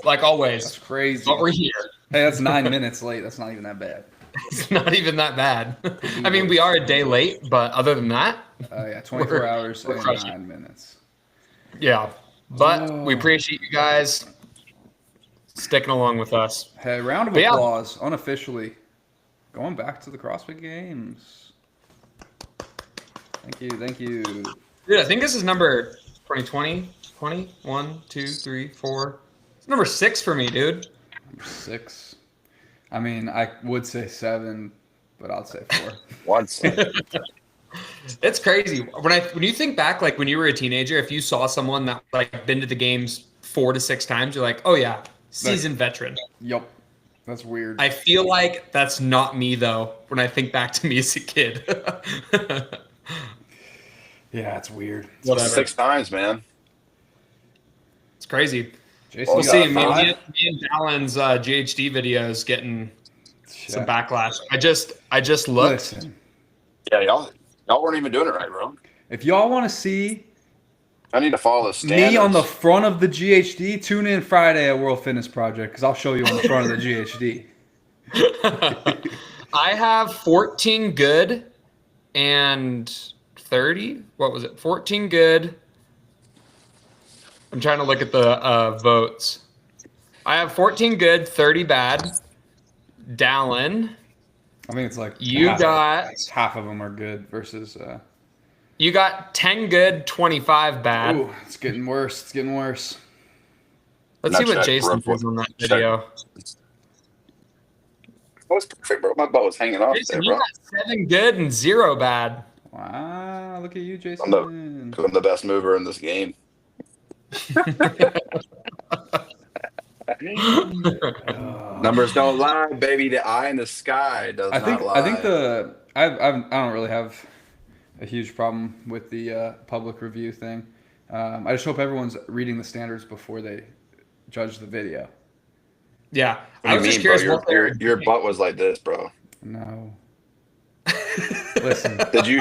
like always. That's crazy. But we're here. Hey, that's 9 minutes late. That's not even that bad. It's not even that bad. I mean, we are a day late, but other than that, yeah, 24 hours and 9 minutes. Yeah, but we appreciate you guys sticking along with us. Hey, round of applause, unofficially. Going back to the CrossFit Games. Thank you. Dude, I think this is number 2020, 20, 1, 2, 3, 4. It's number 6 for me, dude. Number 6. I mean, I would say 7, but I'll say 4. Once. It's crazy. When you think back, like when you were a teenager, if you saw someone that like been to the games 4 to 6 times, you're like, oh yeah, seasoned veteran. Yep. That's weird. I feel like that's not me though. When I think back to me as a kid. Yeah, it's weird. Whatever. 6 times, man. It's crazy. Jayson, we'll see. Me and Dallin's GHD videos getting some backlash. I just looked. Listen. Yeah, y'all weren't even doing it right, bro. If y'all want to see, I need to follow the standards. Me on the front of the GHD, tune in Friday at World Fitness Project because I'll show you on the front of the GHD. I have 14 good and 30. What was it? 14 good. I'm trying to look at the votes. I have 14 good, 30 bad. Dallin. I think it's like half of them are good versus. You got 10 good, 25 bad. Ooh, it's getting worse. Let's see what Jayson does on that video. That was perfect, bro. My butt was hanging off Jayson, there, bro. You got 7 good and 0 bad. Wow, look at you, Jayson. I'm the best mover in this game. Numbers don't lie, baby. The eye in the sky does not lie. I think I don't really have a huge problem with the public review thing. I just hope everyone's reading the standards before they judge the video. Yeah, I was just curious. Your butt was like this, bro. No. Listen. Did you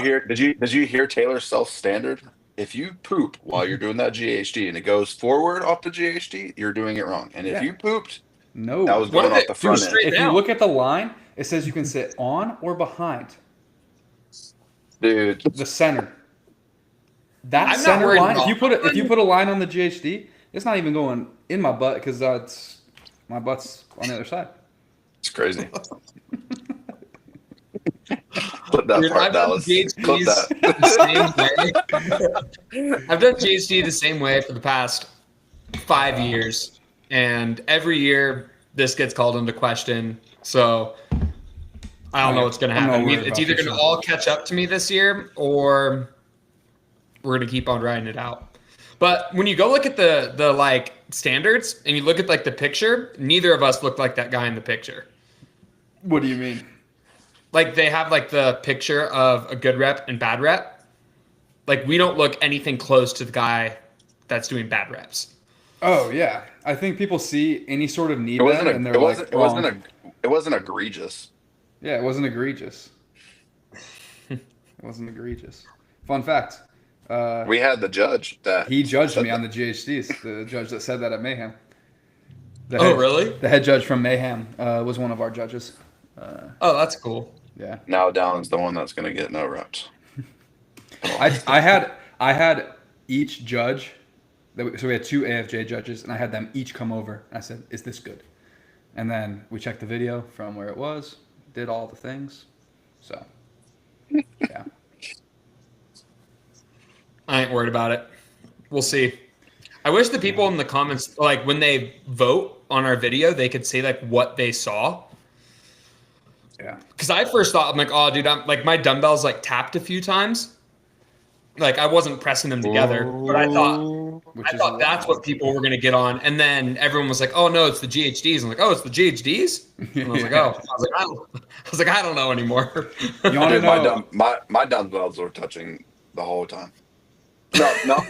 hear Taylor's self-standard? If you poop while you're doing that GHD and it goes forward off the GHD, you're doing it wrong. And if you pooped, that was going off the front end. If you look at the line, it says you can sit on or behind. Dude, the center. That center line. If you put a line on the GHD, it's not even going in my butt because my butt's on the other side. It's crazy. Clip that part, Dallas. Clip that. I've done GHD the same way for the past 5 years, and every year this gets called into question. So I don't know what's going to happen. It's either going to all catch up to me this year, or we're going to keep on riding it out. But when you go look at the like standards and you look at like the picture, neither of us look like that guy in the picture. What do you mean? Like they have like the picture of a good rep and bad rep. Like we don't look anything close to the guy that's doing bad reps. Oh yeah, I think people see any sort of knee bend and they're like, it wasn't egregious. Yeah, it wasn't egregious. It wasn't egregious. Fun fact. We had the judge that he judged me on the GHDs. The judge that said that at Mayhem. Really? The head judge from Mayhem was one of our judges. Oh, that's cool. Yeah. Now Dallin's the one that's going to get no reps. I had each judge. So we had 2 AFJ judges, and I had them each come over. And I said, "Is this good?" And then we checked the video from where it was, did all the things. So, yeah. I ain't worried about it. We'll see. I wish the people in the comments, like when they vote on our video, they could say like what they saw. Yeah. Because I first thought, I'm like, oh, dude, I'm like my dumbbells like tapped a few times. Like I wasn't pressing them together, but I thought that's what people were gonna get on. And then everyone was like, oh no, it's the GHDs. I'm like, oh, it's the GHDs. And I was like, oh, I don't know anymore. You want to know? My dumbbells were touching the whole time. No, not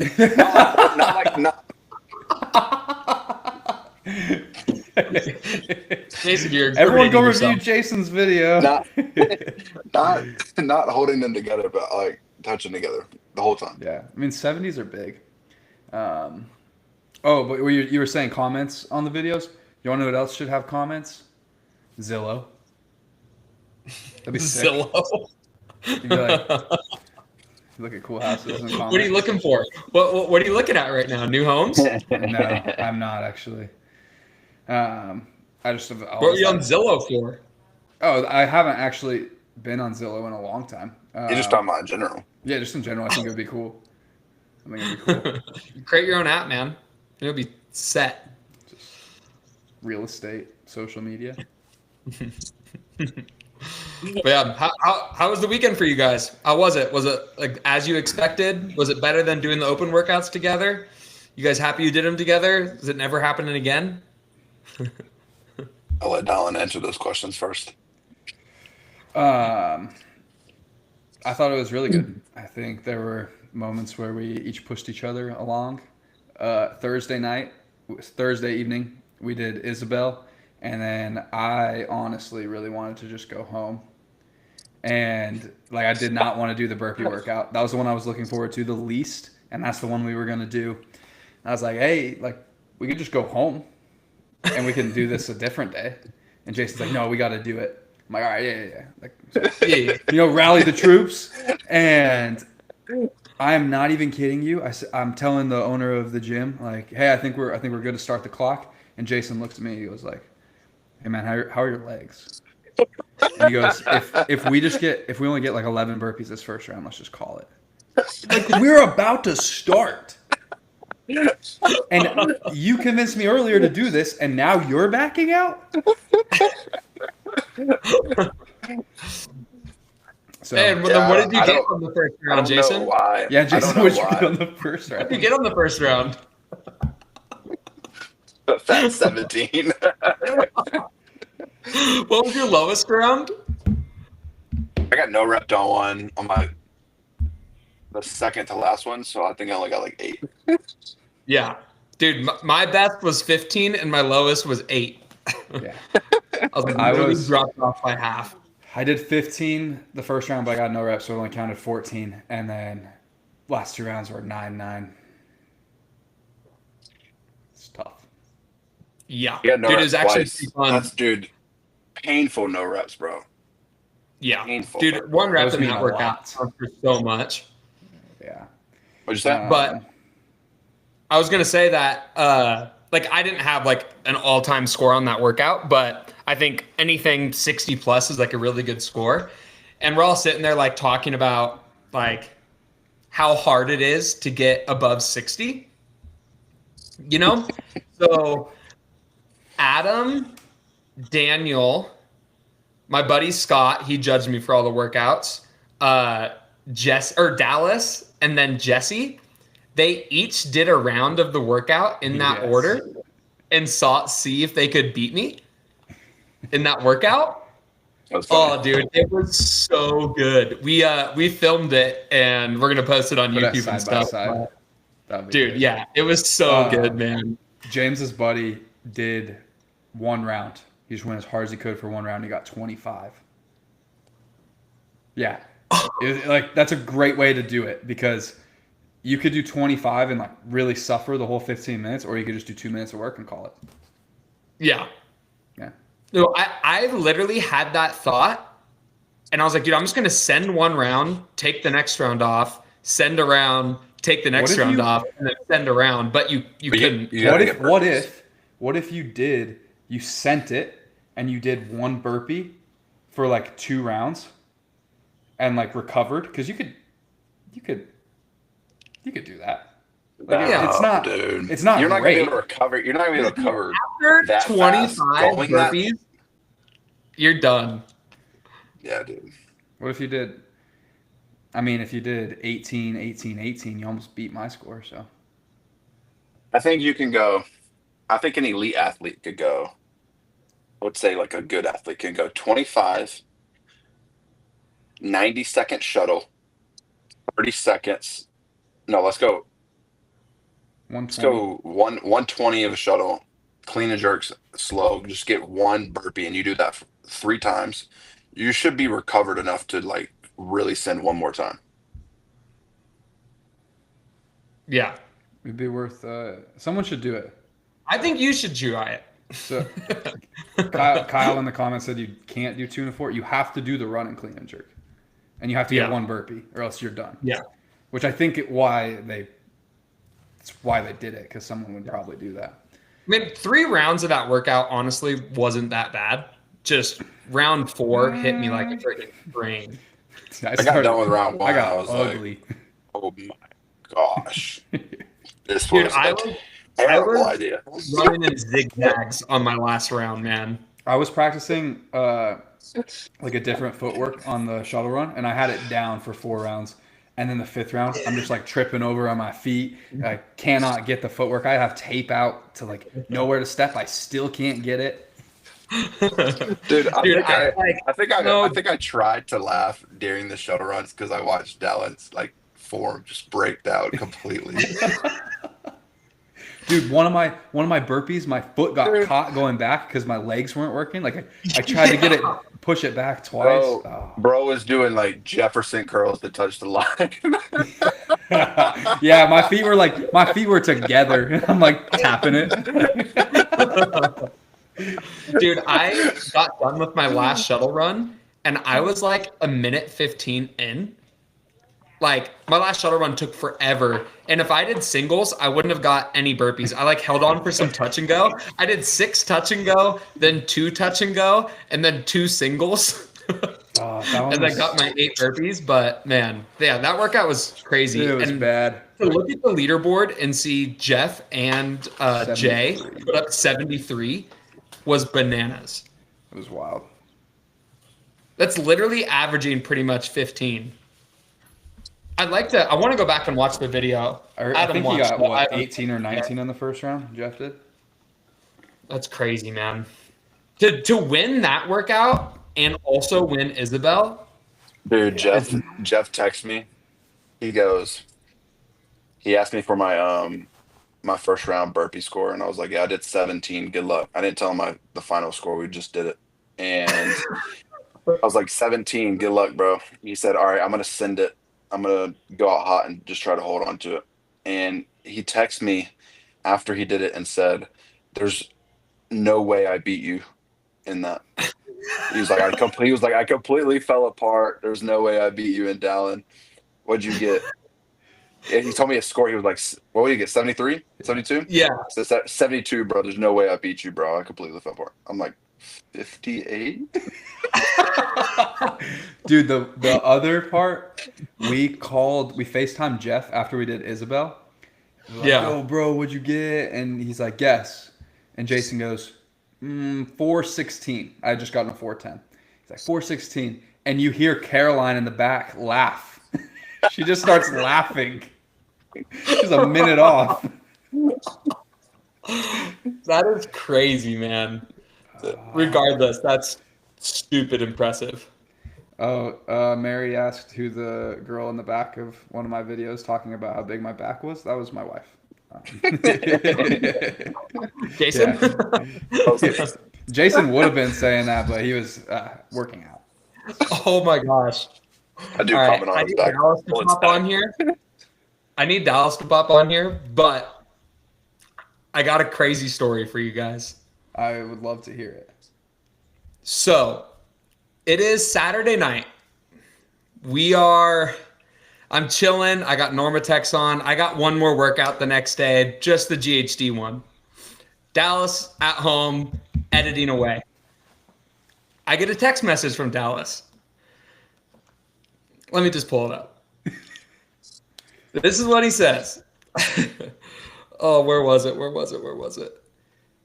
like. Jayson, everyone go review Jason's video. Not holding them together, but like touching together the whole time. Yeah, I mean 70s are big. Oh, but you were saying comments on the videos? You want to know what else should have comments? Zillow. That'd be sick. Zillow. You'd be like, look at cool houses and comments. What are you looking for? What are you looking at right now? New homes? No, I'm not actually. I just have. What are you on Zillow for? Oh, I haven't actually been on Zillow in a long time. You're just talking about in general. Yeah, just in general. I think it would be cool. I think it'd be cool. Create your own app, man. It'll be set. Just real estate, social media. But yeah, how was the weekend for you guys? How was it? Was it like as you expected? Was it better than doing the open workouts together? You guys happy you did them together? Is it never happening again? I'll let Dallin answer those questions first. I thought it was really good. I think there were moments where we each pushed each other along. Thursday evening, we did Isabel, and then I honestly really wanted to just go home. And like I did not want to do the burpee workout. That was the one I was looking forward to the least, and that's the one we were gonna do. And I was like, hey, like we could just go home, and we can do this a different day. And Jason's like, no, we got to do it. I'm like, all right, yeah. Like, rally the troops. And I am not even kidding you. I'm telling the owner of the gym, like, hey, I think we're good to start the clock. And Jayson looks at me. He goes like, hey man, how are your legs? And he goes, if we only get like 11 burpees this first round, let's just call it. Like we're about to start. And you convinced me earlier to do this, and now you're backing out? So, and then what did you get on the first round, Jayson? I don't know why. Yeah, Jayson, what did you get on the first round? What did you get on the first round? Fat 17. What was your lowest round? I got no rep on the second to last one, so I think I only got like 8. Yeah. Dude, my best was 15 and my lowest was 8. Yeah. I was dropped off by half. I did 15 the first round, but I got no reps, so I only counted 14. And then last 2 rounds were 9-9. It's tough. Yeah. No dude, it was actually fun. That's, painful no reps, bro. Yeah. Painful. Dude, 1 rep in that workout for so much. Yeah. What'd you say? But I was going to say that, like, I didn't have, like, an all-time score on that workout, but I think anything 60 plus is, like, a really good score. And we're all sitting there, like, talking about, like, how hard it is to get above 60, you know? So Adam, Daniel, my buddy Scott, he judged me for all the workouts, Dallas, and then Jesse. They each did a round of the workout in that order and see if they could beat me in that workout. Oh, dude, it was so good. We filmed it and we're gonna post it on YouTube and stuff. Dude, yeah, it was so good, man. James's buddy did 1 round. He just went as hard as he could for 1 round. He got 25. Yeah, that's a great way to do it because you could do 25 and like really suffer the whole 15 minutes, or you could just do 2 minutes of work and call it. Yeah. Yeah. No, I literally had that thought, and I was like, dude, I'm just gonna send 1 round, take the next round off, send a round, take the next round off, and then send a round. But you couldn't. What if you sent it and you did 1 burpee for like 2 rounds and like recovered? Because you could do that. Like, it's not. You're not great. gonna be able to recover. You're not gonna be able to recover after that 25 burpees. That... You're done. Yeah, dude. What if you did? I mean, if you did 18, 18, 18, you almost beat my score. So I think you can go. I think an elite athlete could go. I would say like a good athlete can go 25, 90-second shuttle, 30 seconds. No, let's go. 120 of a shuttle, clean and jerks, slow. Just get 1 burpee, and you do that 3 times. You should be recovered enough to like really send 1 more time. Yeah. It'd be worth. Someone should do it. I think you should try it. So, Kyle in the comments said you can't do 2 and 4. You have to do the run and clean and jerk, and you have to get 1 burpee, or else you're done. Yeah. Which I think it's why they did it, because someone would probably do that. I mean, 3 rounds of that workout honestly wasn't that bad. Just round 4 hit me like a freaking brain. I got done with round 1. I was ugly. Like, oh my gosh. This Dude, was I was idea. running in zigzags on my last round, man. I was practicing like a different footwork on the shuttle run, and I had it down for 4 rounds. And then the 5th round, I'm just like tripping over on my feet. I cannot get the footwork. I have tape out to like know where to step. I still can't get it. Dude, I think I tried to laugh during the shuttle runs because I watched Dallas like form just break down completely. Dude, one of my burpees, my foot got caught going back because my legs weren't working. Like I tried to get it, push it back twice. Bro was doing like Jefferson curls to touch the line. Yeah, my feet were together. I'm like tapping it. Dude, I got done with my last shuttle run, and I was like a minute 15 in. Like, my last shuttle run took forever. And if I did singles, I wouldn't have got any burpees. I like held on for some touch and go. I did 6 touch and go, then 2 touch and go, and then 2 singles. And then got my 8 burpees. But man, yeah, that workout was crazy. It was bad. To look at the leaderboard and see Jeff and Jay put up 73 was bananas. It was wild. That's literally averaging pretty much 15. I want to go back and watch the video. I think he got, what, 18 or 19 in the first round, Jeff did? That's crazy, man. To win that workout and also win Isabel. Dude, Jeff texted me. He asked me for my my first round burpee score, and I was like, yeah, I did 17. Good luck. I didn't tell him the final score. We just did it. And I was like, 17. Good luck, bro. He said, all right, I'm going to send it. I'm going to go out hot and just try to hold on to it. And he texted me after he did it and said, there's no way I beat you in that. He was like, I completely fell apart. There's no way I beat you in Dallin. What'd you get? Yeah, he told me a score. He was like, what would you get? 73? 72? Yeah. So 72, bro. There's no way I beat you, bro. I completely fell apart. I'm like, 58? Dude, the other part, we FaceTimed Jeff after we did Isabel. Like, yeah. Oh, bro, what'd you get? And he's like, guess. And Jayson goes, 416. I had just gotten a 410. He's like, 416. And you hear Caroline in the back laugh. She just starts laughing. She's a minute off. That is crazy, man. Regardless, that's stupid impressive. Oh, Mary asked who the girl in the back of one of my videos talking about how big my back was. That was my wife. Jayson? Yeah. Jayson would have been saying that, but he was working out. Oh my gosh. I do comment on his back. Dallas to pop on here. I need Dallas to pop on here, but I got a crazy story for you guys. I would love to hear it. So, it is Saturday night. I'm chilling. I got Normatex on. I got one more workout the next day, just the GHD one. Dallas at home, editing away. I get a text message from Dallas. Let me just pull it up. This is what he says. Oh, where was it?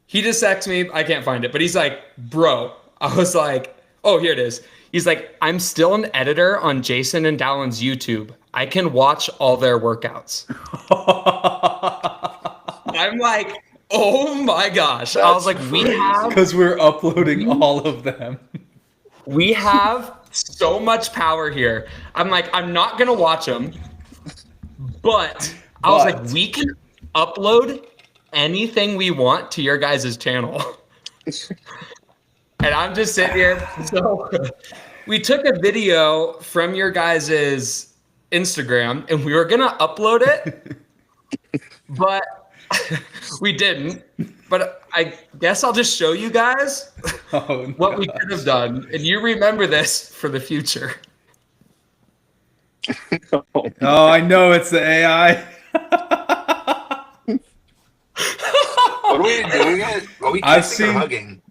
He just texts me. I can't find it, but he's like, bro. I was like, oh, here it is. He's like, I'm still an editor on Jayson and Dallin's YouTube. I can watch all their workouts. I'm like, oh my gosh. I was like, because we're uploading all of them. We have so much power here. I'm like, I'm not going to watch them, but I was like, we can upload anything we want to your guys' channel. And I'm just sitting here. So we took a video from your guys' Instagram and we were going to upload it. but we didn't. But I guess I'll just show you guys what we could have done, and you remember this for the future. Oh, I know it's the AI. What are we doing? Are we kissing or hugging?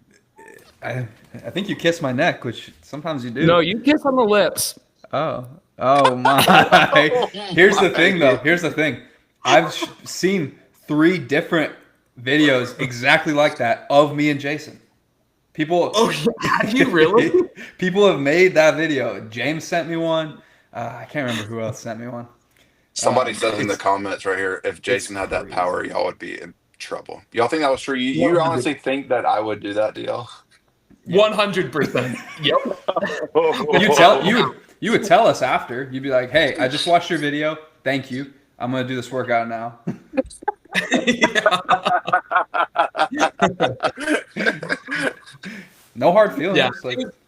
I think you kiss my neck, which sometimes you do. No, you kiss on the lips. Oh my. Here's the thing, though. Here's the thing. I've seen 3 different videos exactly like that of me and Jayson. People. Oh, have you really? People have made that video. James sent me one. I can't remember who else sent me one. Somebody says in the comments right here, if Jayson had that power, y'all would be in trouble. Y'all think that was true? You honestly think that I would do that to y'all? 100%. Yep. You would tell us after. You'd be like, "Hey, I just watched your video. Thank you. I'm gonna do this workout now." No hard feelings. Yeah.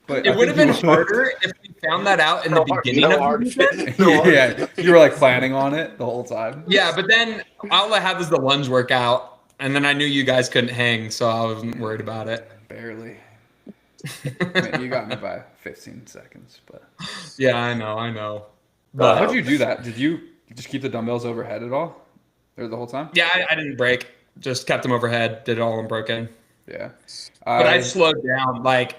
But it would have been harder if we found that out in the beginning of the weekend. Yeah, you were like planning on it the whole time. Yeah, but then all I had was the lunge workout, and then I knew you guys couldn't hang, so I wasn't worried about it. Barely. Man, you got me by 15 seconds, but yeah, I know. But how'd you do that? Did you just keep the dumbbells overhead at all, or the whole time? Yeah, I didn't break. Just kept them overhead. Did it all unbroken. Yeah, but I slowed down. Like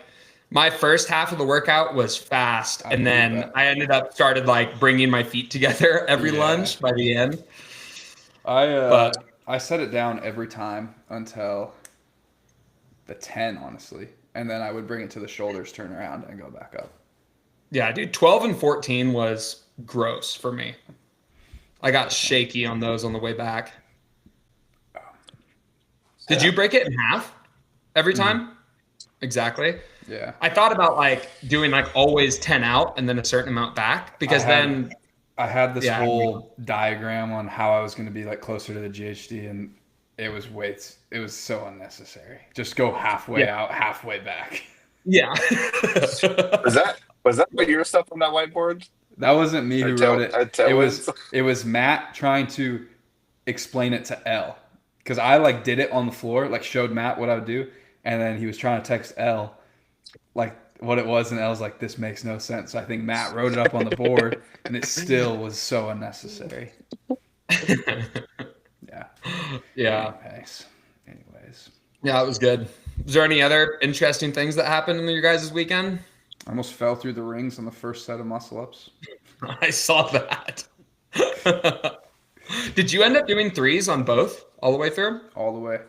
my first half of the workout was fast, and then I started like bringing my feet together every lunge by the end. I set it down every time until the 10, honestly. And then I would bring it to the shoulders, turn around, and go back up. Yeah, dude, 12 and 14 was gross for me. I got shaky on those on the way back. Did you break it in half every time? Exactly. Yeah. I thought about like doing like always 10 out and then a certain amount back because I had this whole diagram on how I was going to be like closer to the GHD, and it was so unnecessary. Just go halfway out, halfway back. Yeah. Was that what your stuff on that whiteboard? That wasn't me who wrote it. It was Matt trying to explain it to Elle, because I like did it on the floor, like showed Matt what I would do, and then he was trying to text Elle like what it was, and Elle's like, "This makes no sense." So I think Matt wrote it up on the board, and it still was so unnecessary. Yeah. Anyways. Yeah, it was good. Was there any other interesting things that happened in your guys' weekend? I almost fell through the rings on the first set of muscle ups. I saw that. Did you end up doing 3s on both all the way through? All the way.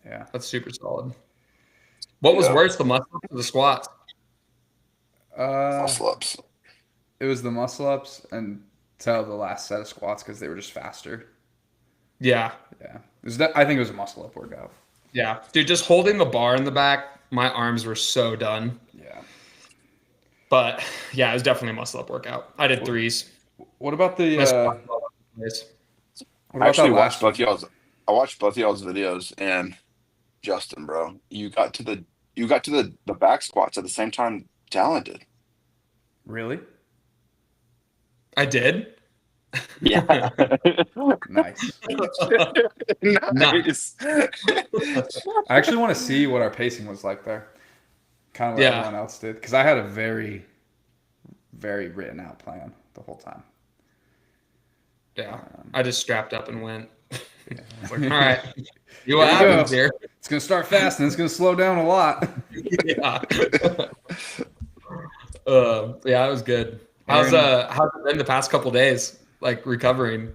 Yeah. That's super solid. What was worse, the muscle ups or the squats? Muscle ups. It was the muscle ups until the last set of squats because they were just faster. Yeah. Yeah. I think it was a muscle up workout. Yeah. Dude, just holding the bar in the back, my arms were so done. Yeah. But yeah, it was definitely a muscle up workout. I did 3s. What about the I actually watched both y'all's videos, and Justin, bro, you got to the back squats at the same time Talon did. Really? I did? Yeah. Nice. Nice. I actually want to see what our pacing was like there. Kind of like everyone else did. Because I had a very, very written out plan the whole time. Yeah. I just strapped up and went. Like, all right. See what happens here. It's going to start fast and it's going to slow down a lot. Yeah. Yeah, it was good. How's it been the past couple days? Like recovering?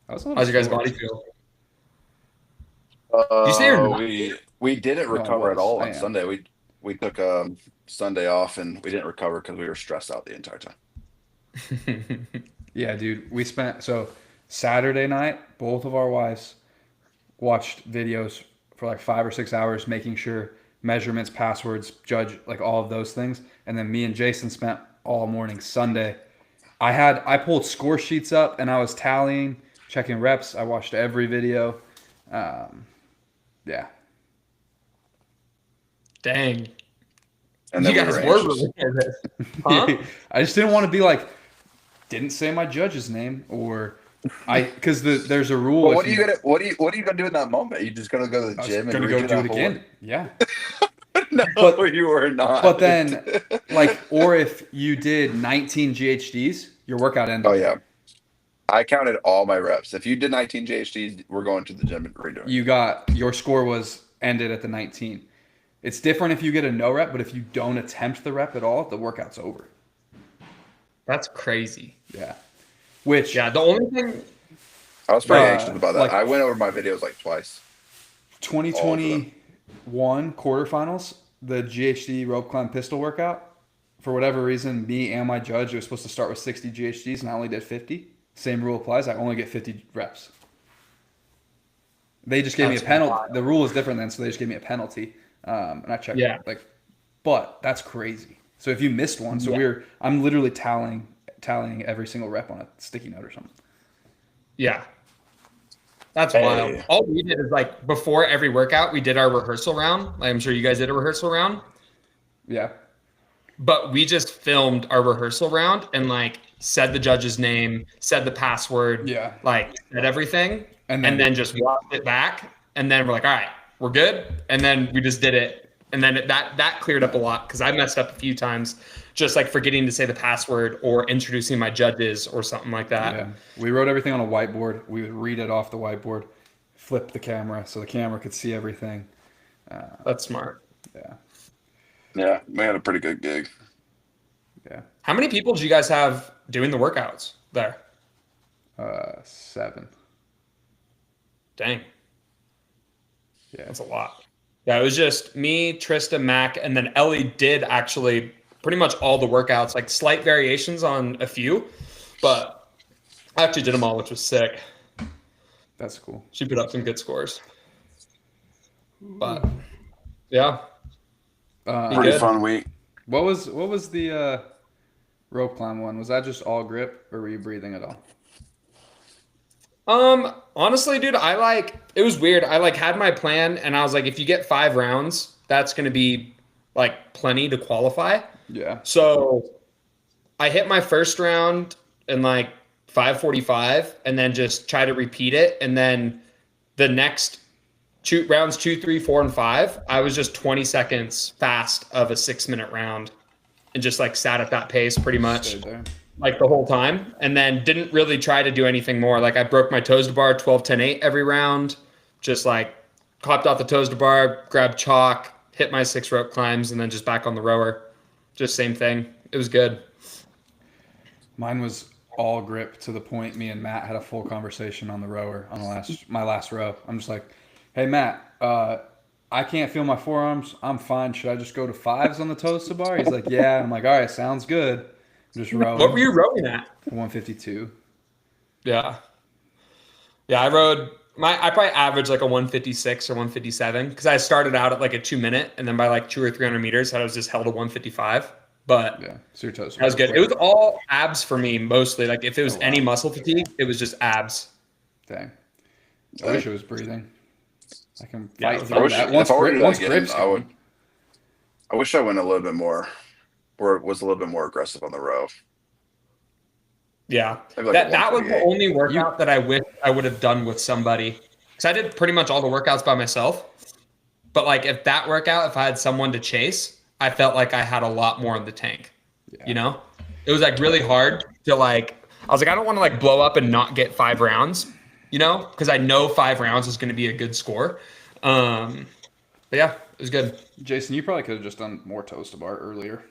How's your guys' body feel? You say we didn't recover at all on Sunday. We took Sunday off and we didn't recover because we were stressed out the entire time. Yeah, dude. So Saturday night, both of our wives watched videos for like 5 or 6 hours, making sure measurements, passwords, judge, like all of those things. And then me and Jayson spent all morning Sunday. I pulled score sheets up and I was tallying, checking reps. I watched every video. Yeah. Dang. And then you guys were really good. Huh? I just didn't want to be like, didn't say my judge's name or Because there's a rule. Well, what are you gonna do in that moment? You just gonna go to the gym and go do it again? Yeah. No, you were not. But then, or if you did 19 GHDs, your workout ended. Oh yeah, I counted all my reps. If you did 19 GHDs, we're going to the gym and redoing. Your score was ended at the 19. It's different if you get a no rep, but if you don't attempt the rep at all, the workout's over. That's crazy. Yeah. The only thing I was pretty anxious about that. I went over my videos like twice. 2021 quarterfinals, the GHD rope climb pistol workout. For whatever reason, me and my judge, it was supposed to start with 60 GHDs, and I only did 50. Same rule applies. I only get 50 reps. They just gave me a penalty. Wild. The rule is different then, so they just gave me a penalty. And I checked. Yeah. But that's crazy. So if you missed one, I'm literally tallying every single rep on a sticky note or something. Yeah. That's wild. All we did is before every workout, we did our rehearsal round. I'm sure you guys did a rehearsal round. Yeah. But we just filmed our rehearsal round and said the judge's name, said the password, said everything, and then just walked it back. And then we're like, all right, we're good. And then we just did it. And then that cleared up a lot because I messed up a few times just forgetting to say the password or introducing my judges or something like that. Yeah. We wrote everything on a whiteboard. We would read it off the whiteboard, flip the camera so the camera could see everything. That's smart. Yeah. Yeah, we had a pretty good gig. Yeah. How many people do you guys have doing the workouts there? 7. Dang. Yeah. That's a lot. Yeah, it was just me, Trista, Mac, and then Ellie did actually pretty much all the workouts, slight variations on a few, but I actually did them all, which was sick. That's cool. She put up some good scores. But yeah. Pretty fun week. What was the rope climb one? Was that just all grip or were you breathing at all? Honestly, dude, it was weird. I had my plan and I was like, if you get 5 rounds, that's going to be plenty to qualify. Yeah. So I hit my first round in 5:45 and then just try to repeat it. And then the next rounds 2, 3, 4, and 5, I was just 20 seconds fast of a 6-minute round and just sat at that pace pretty much. The whole time, and then didn't really try to do anything more. I broke my toes to bar 12, 10, 8 every round. Just hopped off the toes to bar, grabbed chalk, hit my 6 rope climbs, and then just back on the rower. Just same thing. It was good. Mine was all grip to the point me and Matt had a full conversation on the rower on my last row. I'm just like, hey Matt, I can't feel my forearms. I'm fine. Should I just go to 5s on the toes to bar? He's like, yeah. I'm like, all right, sounds good. Just rowing. What were you rowing at? 152. Yeah. Yeah, I probably averaged a 156 or 157 because I started out at a 2-minute and then by 200 or 300 meters I was just held to 155. But yeah, so your toes. That was good. It was all abs for me mostly. If it was any muscle fatigue, it was just abs. Dang. I wish it was breathing. I can fight through that. Once grip's I wish I went a little bit more. Or was a little bit more aggressive on the row. Yeah, that was the only workout that I wish I would have done with somebody. Because I did pretty much all the workouts by myself. But if that workout, if I had someone to chase, I felt like I had a lot more in the tank. Yeah. You know, it was really hard to I was I don't want to blow up and not get 5 rounds. You know, because I know 5 rounds is going to be a good score. But yeah, it was good. Jayson, you probably could have just done more toes to bar earlier.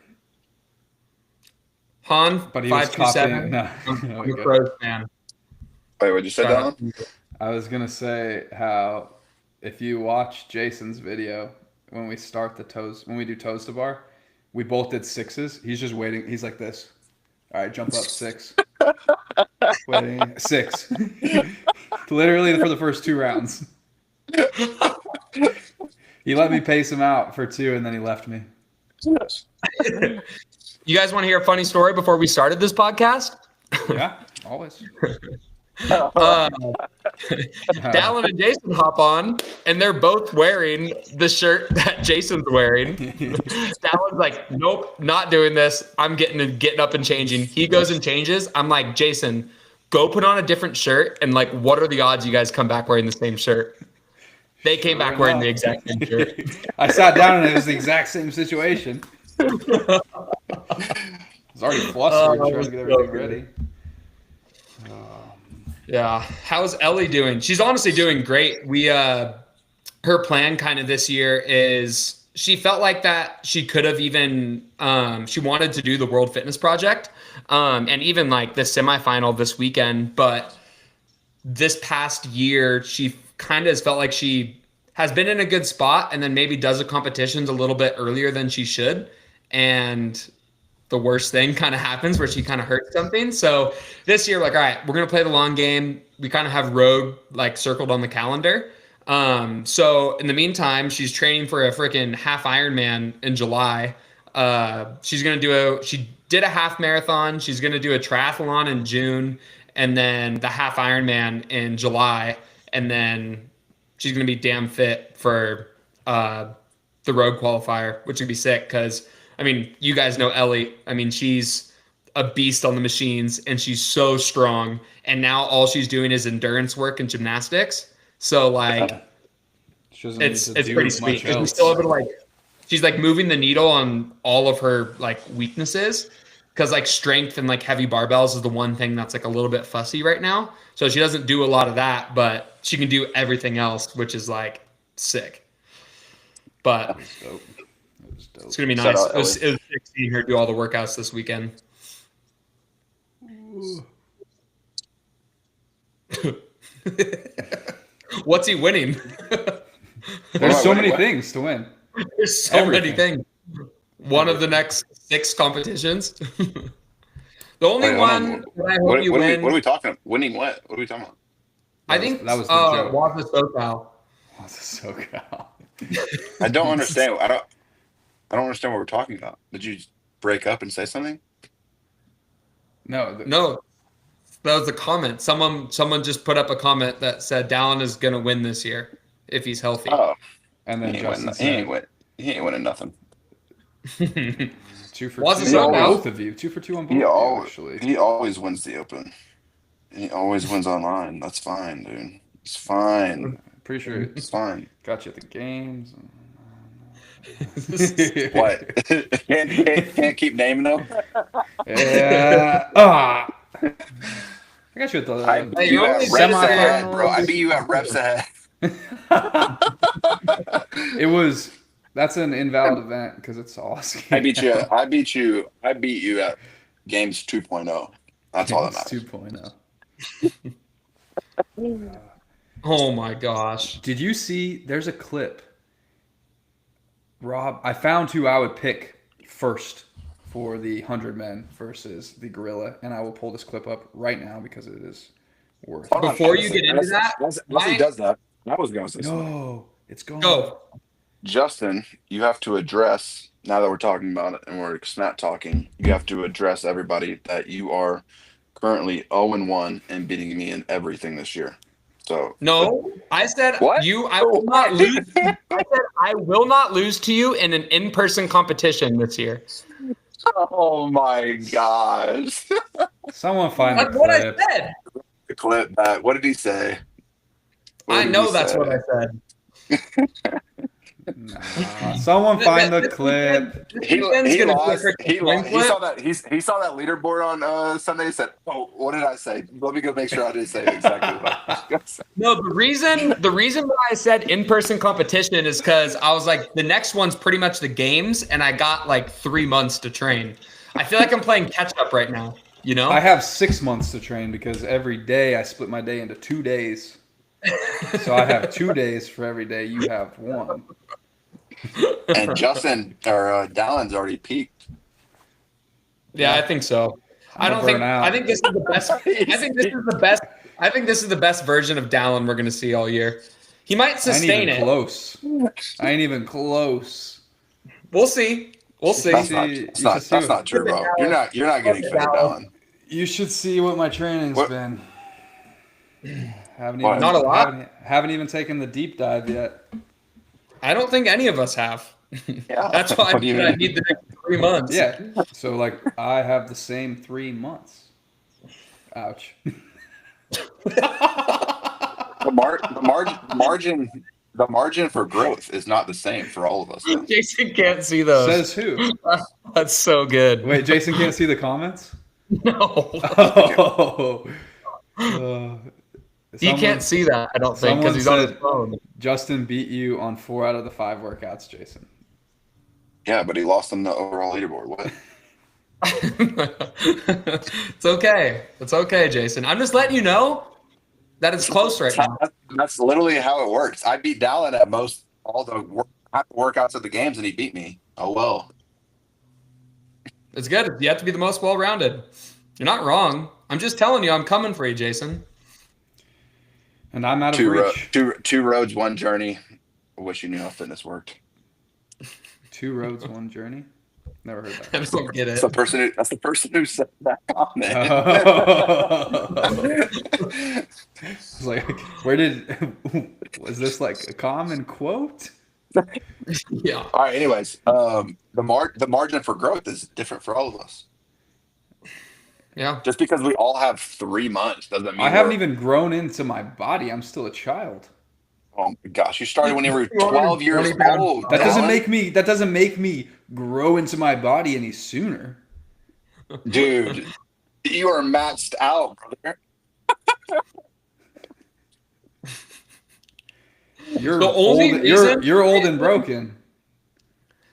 Han, but he 527. I'm a Pros fan. Wait, what'd you say, Don? I was gonna say how if you watch Jayson's video when we do toes to bar, we both did 6s. He's just waiting. He's like this. All right, jump up 6. Waiting 6. Literally for the first 2 rounds. He let me pace him out for 2, and then he left me. You guys want to hear a funny story before we started this podcast? Yeah, always. Dallin and Jayson hop on, and they're both wearing the shirt that Jayson's wearing. Dallin's like, nope, not doing this. I'm getting up and changing. He goes and changes. I'm like, Jayson, go put on a different shirt and like, what are the odds you guys come back wearing the same shirt? They came back wearing the exact same shirt. I sat down and it was the exact same situation. I was already flustered trying to get everything ready. Yeah. How's Ellie doing? She's honestly doing great. Her plan kind of this year is she felt like that she could have even, she wanted to do the World Fitness Project and even like the semifinal this weekend. But this past year, she kind of has felt like she has been in a good spot and then maybe does the competitions a little bit earlier than she should. And the worst thing kind of happens where she kind of hurts something. So this year, like, all right, we're going to play the long game. We kind of have road like circled on the calendar. So in the meantime, she's training for a freaking half Ironman in July. She's going to she did a half marathon. She's going to do a triathlon in June and then the half Ironman in July. And then she's going to be damn fit for, the road qualifier, which would be sick. Cause I mean, you guys know Ellie. I mean, she's a beast on the machines and she's so strong. And now all she's doing is endurance work and gymnastics. So like, it's pretty sweet. She's still able to like, she's like moving the needle on all of her like weaknesses. Cause like strength and like heavy barbells is the one thing that's like a little bit fussy right now. So she doesn't do a lot of that, but she can do everything else, which is like sick. But it's going to be nice. It was sick seeing her do all the workouts this weekend. What's he winning? There's so many things to win. There's so many things. One of the next 6 competitions. The only one that I hope you win. What are we talking about? Winning what? What are we talking about? I think that was the joke. Waza SoCal. Waza SoCal. I don't understand. I don't understand what we're talking about. Did you break up and say something? No. That was a comment. Someone just put up a comment that said Dallin is gonna win this year if he's healthy. Oh, and then he ain't winning nothing. 2 for 2 on both of you. 2 for 2 on both of you, actually. He always wins the Open. And he always wins online. That's fine, dude. It's fine. Pretty sure it's fine. Got you at the games. What? can't keep naming them? Yeah. I got you at the I beat you at reps ahead, bro. I beat you at reps ahead. That's an invalid event because it's awesome. I beat you at games 2.0. That's all that matters. 2.0. Oh my gosh. Did you see there's a clip? Rob, I found who I would pick first for the 100 men versus the gorilla, and I will pull this clip up right now because it is worth it. Before you get into that, once he does that, I was going to say something. No, it's gone. Go. Justin, you have to address, now that we're talking about it and we're snap talking, you have to address everybody that you are currently 0-1 and beating me in everything this year. So no, I said what? I will not lose. I said I will not lose to you in an in-person competition this year. Oh my gosh. Someone find that's the clip. What I said. The clip. What did he say? I know that's what I said. Someone find the clip. He lost. He saw that. He saw that leaderboard on Sunday. He said, "Oh, what did I say? Let me go make sure I didn't say exactly what I was saying." No, the reason why I said in-person competition is because I was like, the next one's pretty much the games, and I got like 3 months to train. I feel like I'm playing catch up right now. You know, I have 6 months to train because every day I split my day into 2 days. So I have 2 days for every day. You have 1. And Justin or Dallin's already peaked. Yeah, I think so. I think this is the best. I think this is the best. I think this is the best version of Dallin we're gonna see all year. He might sustain it. I ain't even close. We'll see. That's not true, bro. You're not getting fed, Dallin. You should see what my training's been. Not a lot. Haven't even taken the deep dive yet. I don't think any of us have. Yeah. That's why I need the next 3 months. Yeah. So, like, I have the same 3 months. Ouch. The margin for growth is not the same for all of us. Though. Jayson can't see those. Says who? That's so good. Wait, Jayson can't see the comments? No. He can't see that, I don't think, because he's on his phone. Justin beat you on 4 out of the 5 workouts, Jayson. Yeah, but he lost on the overall leaderboard. What? It's okay. It's okay, Jayson. I'm just letting you know that it's close right now. That's literally how it works. I beat Dallin at all the workouts of the games, and he beat me. Oh, well. It's good. You have to be the most well-rounded. You're not wrong. I'm just telling you, I'm coming for you, Jayson. And I'm out of reach. Two roads, one journey. I wish you knew how fitness worked. 2 roads, one journey. Never heard that. I just don't get it. That's the person who said that comment. It's like, was this like a common quote? Yeah. All right. Anyways, the margin for growth is different for all of us. Yeah. Just because we all have 3 months doesn't mean I haven't even grown into my body. I'm still a child. Oh my gosh! You started when you were 12 years old. That doesn't make me grow into my body any sooner. Dude, you are maxed out, brother. You're old and broken.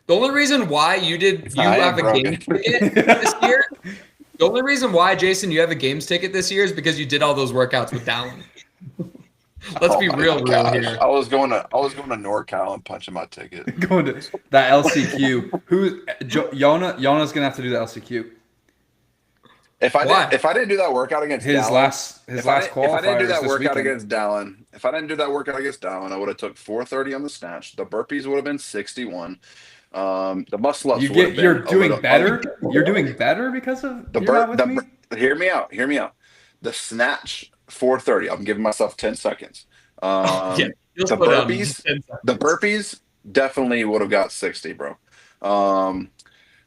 The only reason why you have a game ticket this year. The only reason why, Jayson, you have a games ticket this year is because you did all those workouts with Dallin. Let's be real here. I was going to NorCal and punching my ticket. Going to that LCQ. Yona's gonna have to do the LCQ. If I didn't do that workout against his Dallin, last qualifier. If I didn't do that workout against Dallin, I would have took 430 on the snatch. The burpees would have been 61. The muscle ups. You're doing better. You're doing better because of Hear me out. The snatch 430. I'm giving myself 10 seconds. The burpees definitely would have got 60, bro.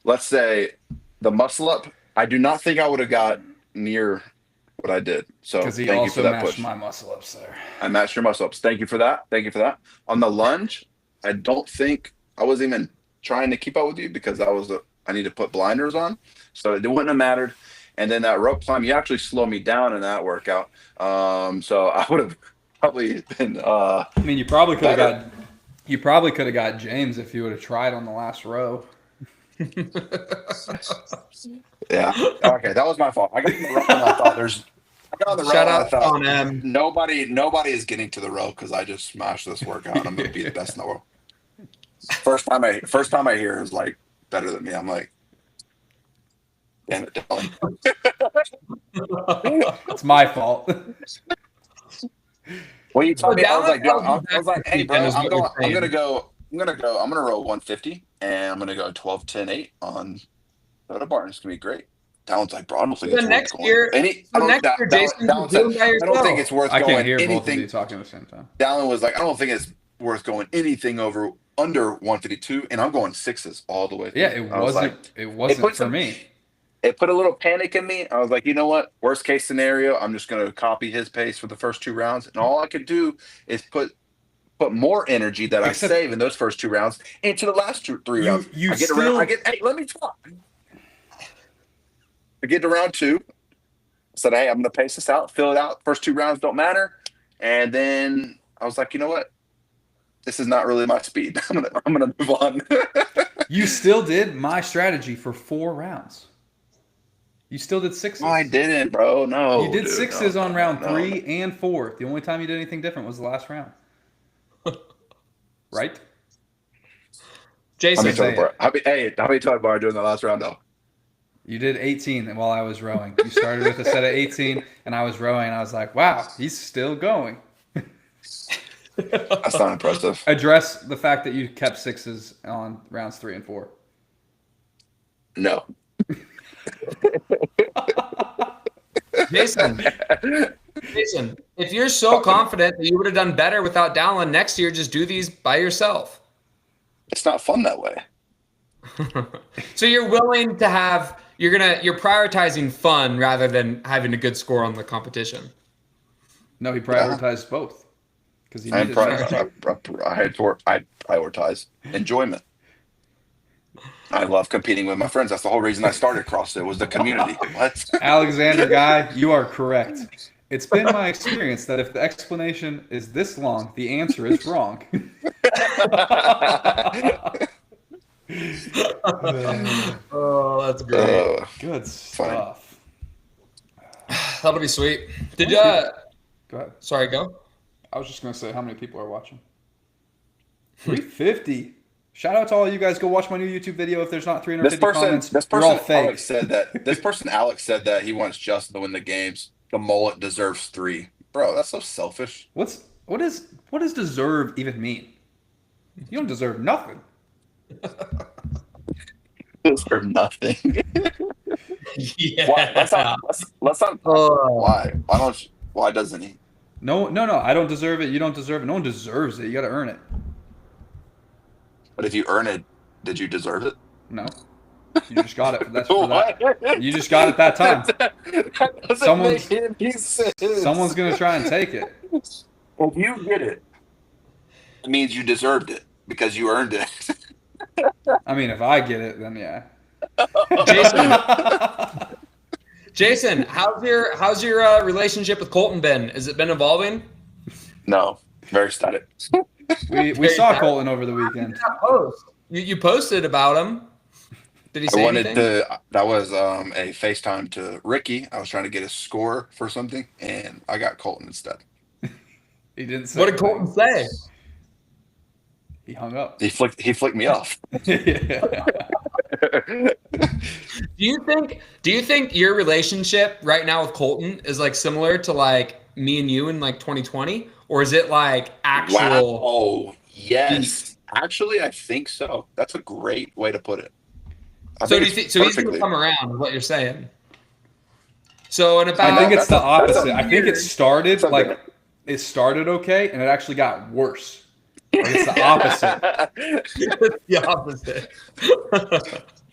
Let's say the muscle up. I do not think I would have got near what I did. So because he thank also you for that matched push. my muscle ups there. I matched your muscle ups. Thank you for that. On the lunge, I don't think I was even trying to keep up with you because I need to put blinders on, so it wouldn't have mattered. And then that rope climb, you actually slowed me down in that workout. So I would have probably been. I mean, you probably could have got James if you would have tried on the last row. Yeah. Okay, that was my fault. I got on the row and I thought Shout out on M. Nobody is getting to the row because I just smashed this workout. I'm gonna be the best in the world. First time I hear is like better than me. I'm like, damn it, Dylan. It's my fault. Well, you told me, I was like, hey, bro, I'm gonna row 150 and I'm gonna go 12, 10, 8 on the bar. It's gonna be great. Dallin's like, bro, I don't think it's worth going. I don't think it's worth going. I can't hear anything. Both of you talking at the same time. Dallin was like, I don't think it's worth going anything under 152, and I'm going 6s all the way through. Yeah, it wasn't for me. It put a little panic in me. I was like, you know what? Worst case scenario, I'm just going to copy his pace for the first 2 rounds, and all I could do is put more energy that I save in those first 2 rounds into the last 3 rounds. Hey, let me talk. I get to round 2. I said, hey, I'm going to pace this out, fill it out. First 2 rounds don't matter. And then I was like, you know what? This is not really my speed. I'm gonna move on. You still did my strategy for 4 rounds. You still did 6s. No, I didn't, bro. No. You did 6s on round 3 and 4. The only time you did anything different was the last round. Right? Jayson. How many toilet bar doing the last round though? You did 18 while I was rowing. You started with a set of 18 and I was rowing and I was like, wow, he's still going. That's not impressive. Address the fact that you kept 6s on rounds 3 and 4. No. Jayson, if you're so confident that you would have done better without Dallin, next year just do these by yourself. It's not fun that way. So you're willing to you're prioritizing fun rather than having a good score on the competition. No, he prioritized both because he I needed to. prioritize enjoyment. I love competing with my friends. That's the whole reason I started CrossFit was the community. What? Alexander Guy, you are correct. It's been my experience that if the explanation is this long, the answer is wrong. Oh, that's great. Good stuff. That'll be sweet. Did Go ahead. Sorry, go. I was just gonna say how many people are watching. 350. Shout out to all you guys. Go watch my new YouTube video. If there's not 350 comments, you're all fake. Alex said that. This person, Alex, said that he wants Justin to win the games. The mullet deserves 3. Bro, that's so selfish. What does deserve even mean? You don't deserve nothing. Deserve nothing. Yeah. Let's not. Why? Why doesn't he? No. I don't deserve it. You don't deserve it. No one deserves it. You got to earn it. But if you earn it, did you deserve it? No. You just got it. That's for that. You just got it that time. Someone's gonna try and take it. If you get it, it means you deserved it because you earned it. I mean, if I get it, then yeah. Jason, how's your relationship with Colton been? Has it been evolving? No, very static. We saw Colton over the weekend. You posted about him. Did he say anything? That was a FaceTime to Ricky. I was trying to get a score for something, and I got Colton instead. He didn't say. What did Colton say? He hung up. He flicked me off. Do you think your relationship right now with Colton is like similar to like me and you in like 2020, or is it like actual? Wow. Oh yes, actually, I think so. That's a great way to put it. So he's gonna come around? Is what you're saying? So I think it's the opposite. I think it started okay, and it actually got worse. Like it's the opposite. The opposite.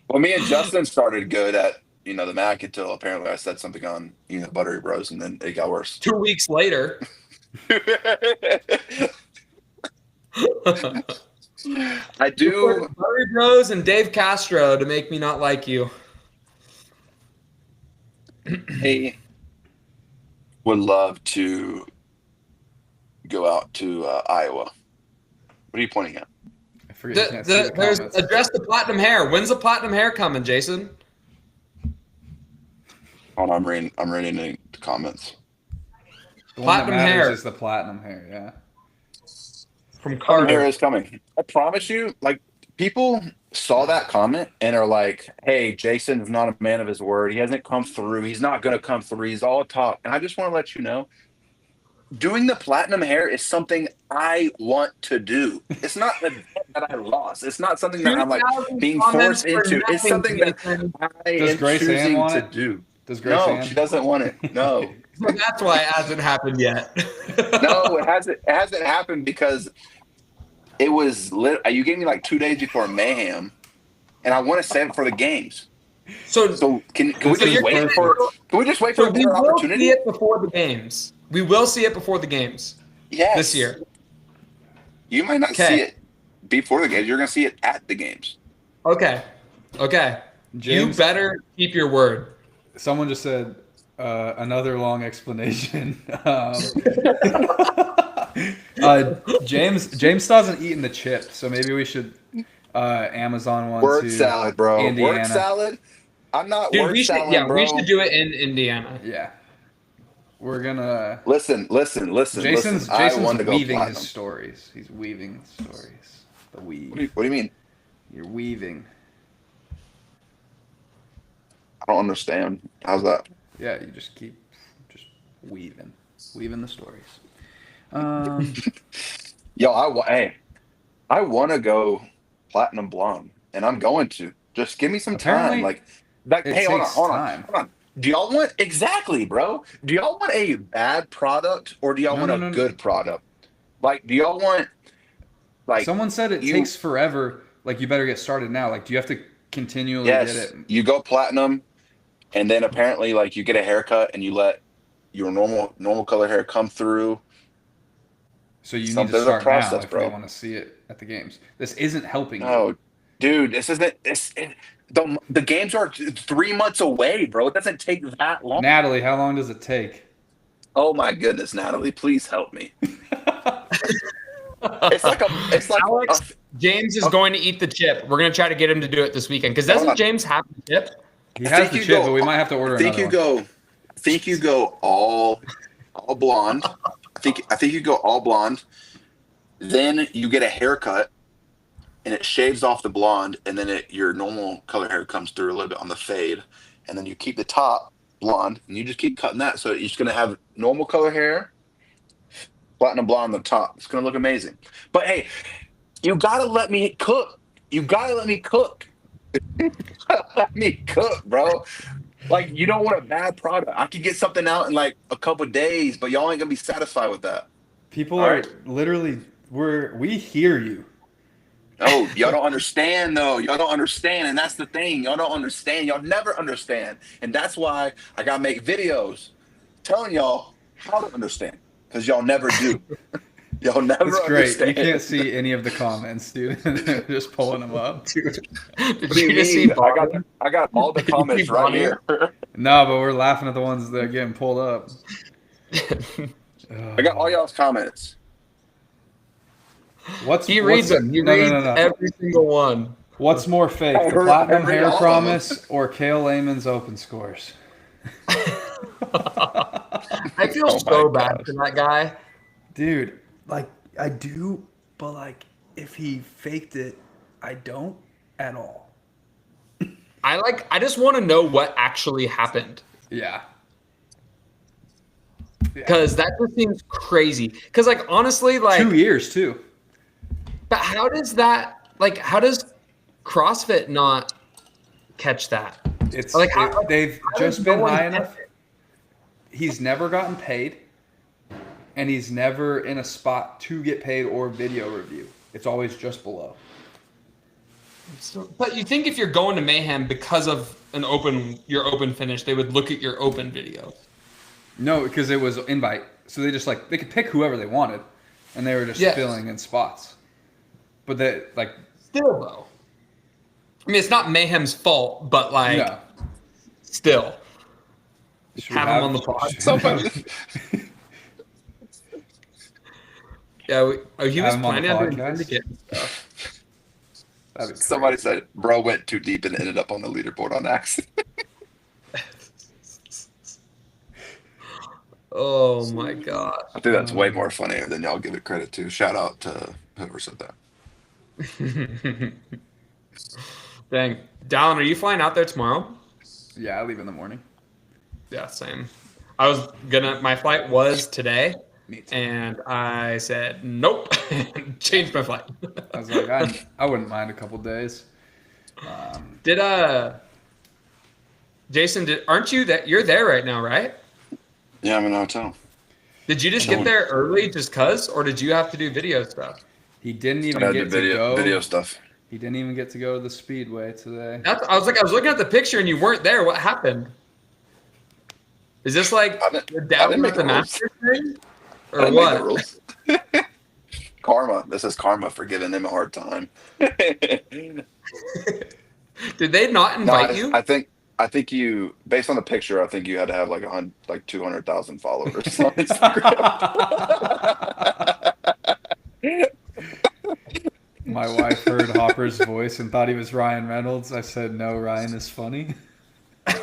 Well, me and Justin started good at the Mac until apparently I said something on Buttery Bros, and then it got worse. 2 weeks later. I do. Buttery Bros and Dave Castro to make me not like you. I would love to go out to Iowa. What are you pointing at? I forget. There's address the platinum hair. When's the platinum hair coming, Jason? Hold on, I'm reading the comments. The one platinum that matters hair is the platinum hair, yeah. From Carter. Platinum hair is coming. I promise you, like people saw that comment and are like, "Hey, Jason's not a man of his word. He hasn't come through. He's not going to come through. He's all talk." And I just want to let you know, doing the platinum hair is something I want to do. It's not that I lost. It's not something that I'm like being forced into. It's something that I am choosing to do. Does Grace No, she doesn't want it. No. Well, that's why it hasn't happened yet. No, it hasn't. It hasn't happened because it was lit. You gave me like 2 days before Mayhem, and I want to save it for the games. So can we just wait for? Can we just wait for a better opportunity? We will see it before the games. We will see it before the games. Yes. This year. You might not see it before the games. You're going to see it at the games. Okay. James, you better keep your word. Someone just said another long explanation. James doesn't eat in the chip, so maybe we should Amazon one. Word to salad, bro. Indiana. Word salad. I'm not Dude, word salad, bro. We should do it in Indiana. Yeah. We're gonna listen. Jason's weaving his stories. He's weaving stories. The weave. What do you mean? You're weaving. I don't understand. How's that? Yeah, you just keep weaving the stories. Yo, I want to go platinum blonde, and I'm going to. Just give me some time. Hey, hold on. Do y'all want exactly, bro? Do y'all want a bad product or do y'all want a good product? Like, do y'all want someone said it takes forever. Like, you better get started now. Like, do you have to continually get it? You go platinum, and then apparently, like, you get a haircut and you your normal color hair come through. So you need to There's a start process, now if bro. you want to see it at the games. This isn't helping you. No, dude, this isn't. The games are 3 months away, bro. It doesn't take that long. Natalie, how long does it take? Oh my goodness, Natalie, please help me. It's like Alex, James is going to eat the chip. We're going to try to get him to do it this weekend. Because doesn't James have the chip? He has the chip, but we might have to order another one. I think you go all blonde. I think you go all blonde. Then you get a haircut, and it shaves off the blonde, and then your normal color hair comes through a little bit on the fade, and then you keep the top blonde, and you just keep cutting that. So you're just gonna have normal color hair, platinum blonde on the top. It's gonna look amazing. But hey, you gotta let me cook. You gotta let me cook. Let me cook, bro. Like, you don't want a bad product. I could get something out in like a couple of days, but y'all ain't gonna be satisfied with that. People are literally, we hear you. Oh, y'all don't understand though. Y'all don't understand, and that's the thing. Y'all don't understand. Y'all never understand, and that's why I gotta make videos telling y'all how to understand, because y'all never do. Y'all never That's great. understand. You can't see any of the comments, dude. Just pulling them up. Dude, did you just see I got all the comments right here. No, but we're laughing at the ones that are getting pulled up. I got all y'all's comments. He reads them. He reads every single one. What's more fake, the platinum hair promise or Kale Layman's open scores? I feel so bad for that guy. Dude, like, I do, but like, if he faked it, I don't at all. I just want to know what actually happened. Yeah. Because that just seems crazy. Because, like, honestly, like 2 years too. But how does CrossFit not catch that? It's like they've just been high enough. He's never gotten paid, and he's never in a spot to get paid or video review. It's always just below. But you think if you're going to Mayhem because of your open finish, they would look at your open video? No, because it was invite. So they just they could pick whoever they wanted, and they were just filling in spots. But still though. I mean, it's not Mayhem's fault, but still. Have him on the pod. Yeah, he was planning on doing syndicate and stuff. Somebody said, bro went too deep and ended up on the leaderboard on accident. Oh my god. I think that's way more funnier than y'all give it credit to. Shout out to whoever said that. Dang. Dallin, are you flying out there tomorrow? Yeah, I leave in the morning. Yeah, same. My flight was today, and I said, nope, changed my flight. I was like, I wouldn't mind a couple days. Jayson, aren't you you're there right now, right? Yeah, I'm in a hotel. Did you just get there early just cause, or did you have to do video stuff? He didn't even get to go. Video stuff. He didn't even get to go to the Speedway today. I was looking at the picture and you weren't there. What happened? Is this like the down with the master thing? Or what? Karma. This is karma for giving him a hard time. Did they not invite you? I think you, based on the picture, I think you had to have like 200,000 followers on Instagram. My wife heard Hopper's voice and thought he was Ryan Reynolds. I said, no, Ryan is funny. That's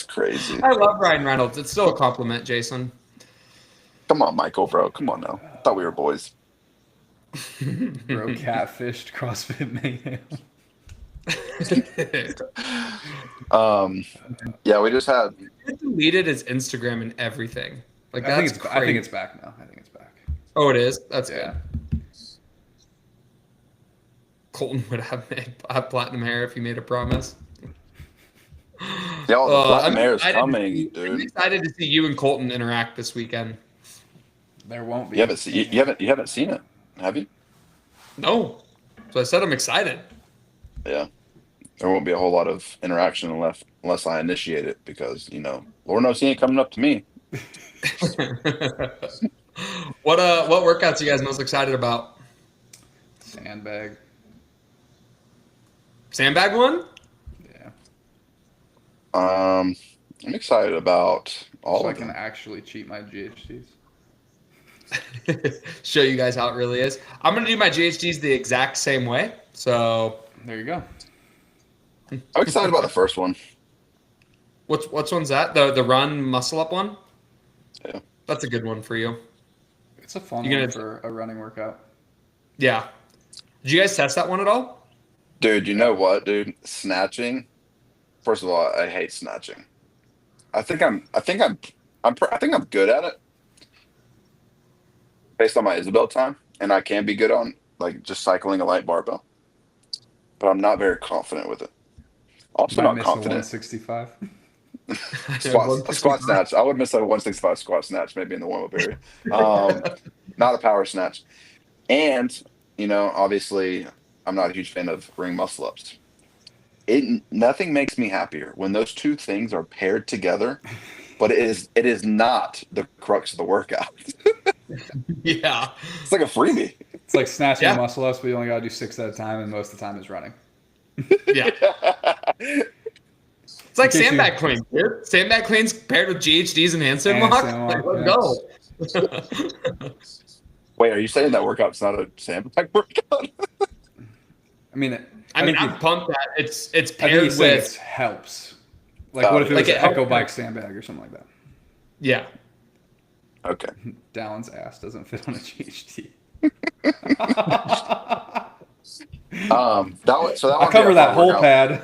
crazy. I love Ryan Reynolds. It's still a compliment, Jayson. Come on, Michael, bro. Come on now. I thought we were boys. Bro catfished CrossFit Mayhem. Yeah, we just had. He deleted his Instagram and everything. Like, I think it's back now. I think it's back. Oh, it is? That's good. Colton would have platinum hair if he made a promise. Yeah, the platinum hair is coming, dude. I'm excited to see you and Colton interact this weekend. There won't be. You haven't seen it, have you? No. So I said I'm excited. Yeah. There won't be a whole lot of interaction unless I initiate it because, Lord knows he ain't coming up to me. What workouts are you guys most excited about? Sandbag. Sandbag one? Yeah. I'm excited about all So I of can them. actually cheat my GHDs. Show you guys how it really is. I'm gonna do my GHDs the exact same way. So There you go. I'm excited about the first one. what's one's that? The run muscle up one? Yeah. That's a good one for you. It's a fun You gonna- one for a running workout. Yeah. Did you guys test that one at all? Dude, you know what, dude? Snatching. First of all, I hate snatching. I think I'm good at it based on my Isabel time, and I can be good on like just cycling a light barbell. But I'm not very confident with it. Also, Might not miss a confident. 165. A squat snatch. I would miss a 165 squat snatch maybe in the warm up area. Not a power snatch. And obviously, I'm not a huge fan of ring muscle ups. Nothing makes me happier when those two things are paired together, but it is not the crux of the workout. Yeah. It's like a freebie. It's like snatching Yeah. muscle ups, but you only got to do 6 at a time, and most of the time is running. Yeah. It's like In case sandbag cleans, dude. Sandbag cleans paired with GHDs and handstand walk. Handstand walk, Like, let's go. Wait, are you saying that workout's not a sandbag workout? I mean, I'm pumped that it's I think paired he's saying with it helps. Like, what if it Like was it an Echo helps- Bike sandbag or something like that? yeah. Okay. Dallon's ass doesn't fit on a GHD. That I'll cover that whole pad.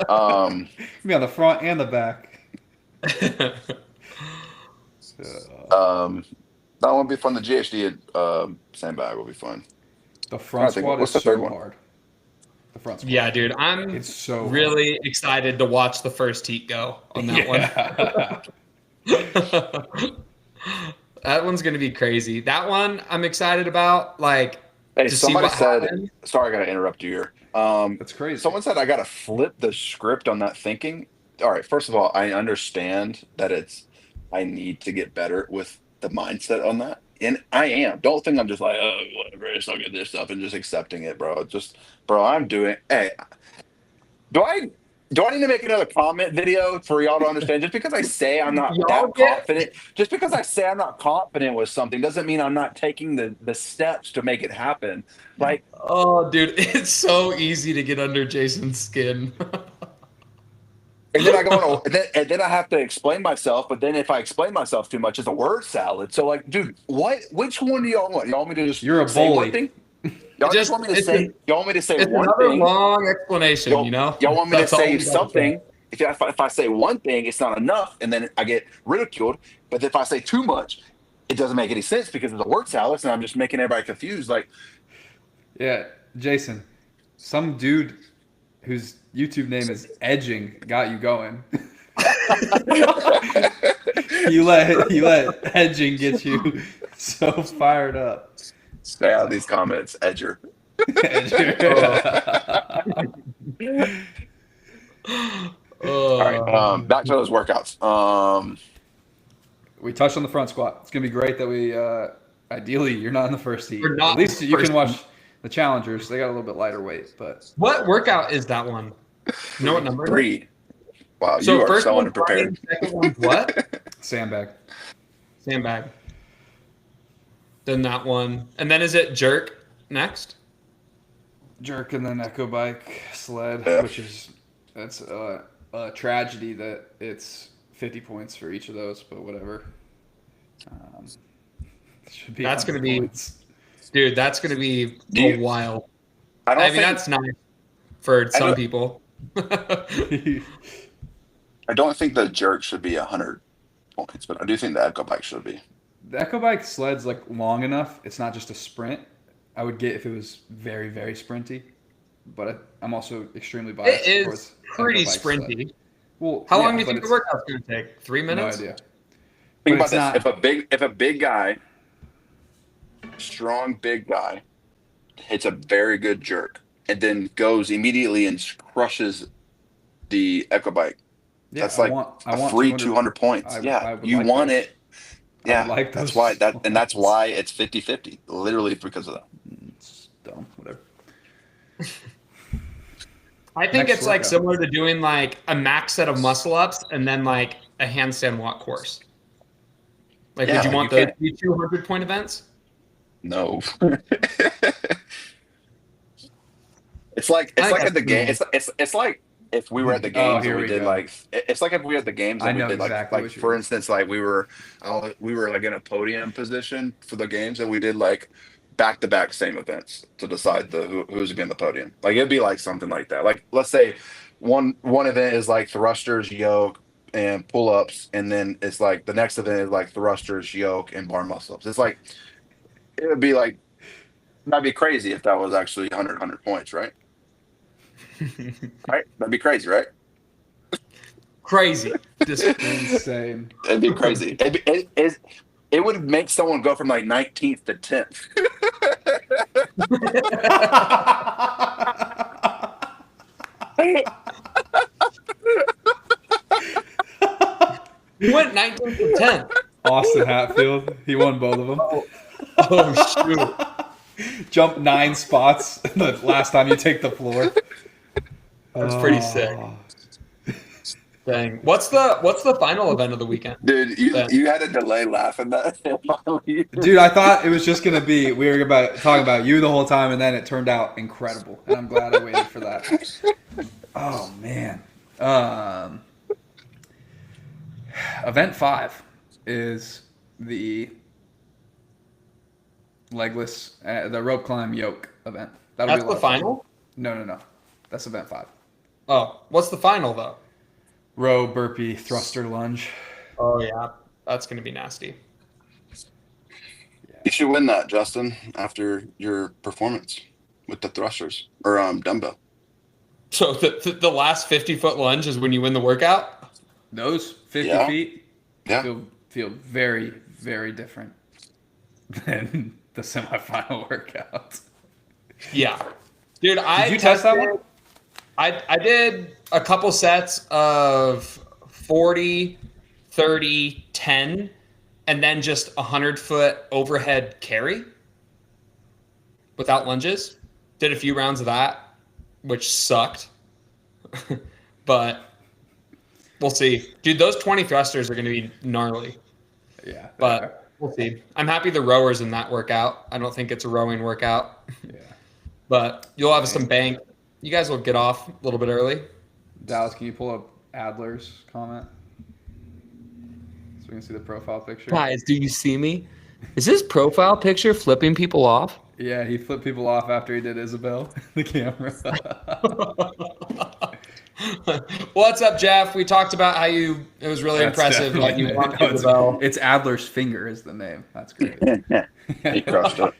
Um, Be on the front and the back. that won't be fun. The GHD sandbag will be fun. The front squat what's is the third so one? hard. The front squat. Yeah, dude. I'm It's so really excited to watch the first heat go on that one. That one's gonna be crazy. That one I'm excited about. Like, Hey, to see somebody what said. happens. Sorry, I gotta interrupt you here. That's crazy. Someone said I gotta flip the script on that thinking. All right, first of all, I understand that I need to get better with the mindset on that, and I am. Don't think I'm just like, oh, whatever, it's not good this stuff and just accepting it, bro. Bro, I'm doing. Hey, do I need to make another comment video for y'all to understand? Just because I say I'm not that confident, just because I say I'm not confident with something, doesn't mean I'm not taking the steps to make it happen. Like, Oh, dude, it's so easy to get under Jason's skin. and then I go on, and then I have to explain myself. But then if I explain myself too much, it's a word salad. So, like, dude, which one do y'all want? Y'all want me to just You're a say bully. one thing? Y'all just want me to say? Y'all want me to say It's one another thing? long explanation, Y'all want me That's to all say we gotta something? If I say one thing, it's not enough, and then I get ridiculed. But if I say too much, it doesn't make any sense because it's a word salad, and I'm just making everybody confused. Like, Yeah, Jayson, some dude whose YouTube name is Edging got you going. you let Edging get you so fired up. stay out of these comments, Edger. All right, back to those workouts. We touched on the front squat. It's gonna be great that we. Ideally, you're not in the first heat. We're not At least you first can watch the challengers. They got a little bit lighter weight, but What workout is that one? You know what number? it is? 3. Wow, So you are first so one's unprepared. running, second one's what? sandbag. Sandbag. Then that one, and then is it jerk next? Jerk and then Echo Bike sled, Yeah. which is that's a tragedy that it's 50 points for each of those, but whatever. Should be That's gonna 100 be- points. Dude, that's gonna be Do you- a while. I don't I mean, think that's nice for some don't- people. I don't think the jerk should be 100 points, but I do think the echo bike should be. The Echo Bike sled's like long enough. It's not just a sprint. I would get if it was very, very sprinty, but I'm also extremely biased. It towards is pretty Echo Bike sled. sprinty. Well, How yeah, long do you but think the it's- workout's gonna take? 3 minutes? No idea. Think But about it's this: not- if a big guy, strong big guy, hits a very good jerk and then goes immediately and crushes the echo bike, Yeah, That's like a free 200 points. You want it. Yeah, like that's those why points. and that's why it's 50-50. Literally because of that. It's dumb. Whatever. I think Next it's like workout. similar to doing like a max set of muscle ups and then like a handstand walk course. Like, would you want those to be 200-point events? No. It's like at the game. It's like if we were at the games and we did like it's like if we were at the games and we did like for instance like we were like in a podium position for the games and we did like back-to-back same events to decide who's gonna be in the podium. Like it'd be like something like that. Like let's say one event is like thrusters, yoke, and pull-ups, and then it's like the next event is like thrusters, yoke, and bar muscle-ups. It's like it would be like that'd be crazy if that was actually 100 points, right? Right? That'd be crazy, right? Crazy. Insane. It'd be crazy. It would make someone go from like 19th to 10th. You went 19th to 10th. Austin Hatfield. He won both of them. Oh shoot. Jump 9 spots the last time you take the floor. That's pretty sick. Dang. What's the final event of the weekend? Dude, you had a delay laughing that. Dude, I thought it was just gonna be we were talking about you the whole time, and then it turned out incredible, and I'm glad I waited for that. Oh man. Event 5 is the legless, the rope climb yoke event. That's the final? No. That's event 5. Oh, what's the final though? Row, burpee, thruster, lunge. Oh yeah, that's gonna be nasty. You should win that, Justin, after your performance with the thrusters or dumbbell. So the last 50-foot lunge is when you win the workout? Those 50 feet feel very, very different than the semifinal workout. Yeah. Dude, Did you test that one? I did a couple sets of 40, 30, 10, and then just 100-foot overhead carry without lunges. Did a few rounds of that, which sucked. But we'll see. Dude, those 20 thrusters are going to be gnarly. Yeah. But we'll see. I'm happy the rower's in that workout. I don't think it's a rowing workout. Yeah. But you'll have some bank. You guys will get off a little bit early. Dallas, can you pull up Adler's comment? So we can see the profile picture. Guys, do you see me? Is his profile picture flipping people off? Yeah, he flipped people off after he did Isabel, the camera. What's up, Jeff? We talked about how it was really impressive. Like you won Isabel. It's Adler's Finger is the name. That's great. He crushed it.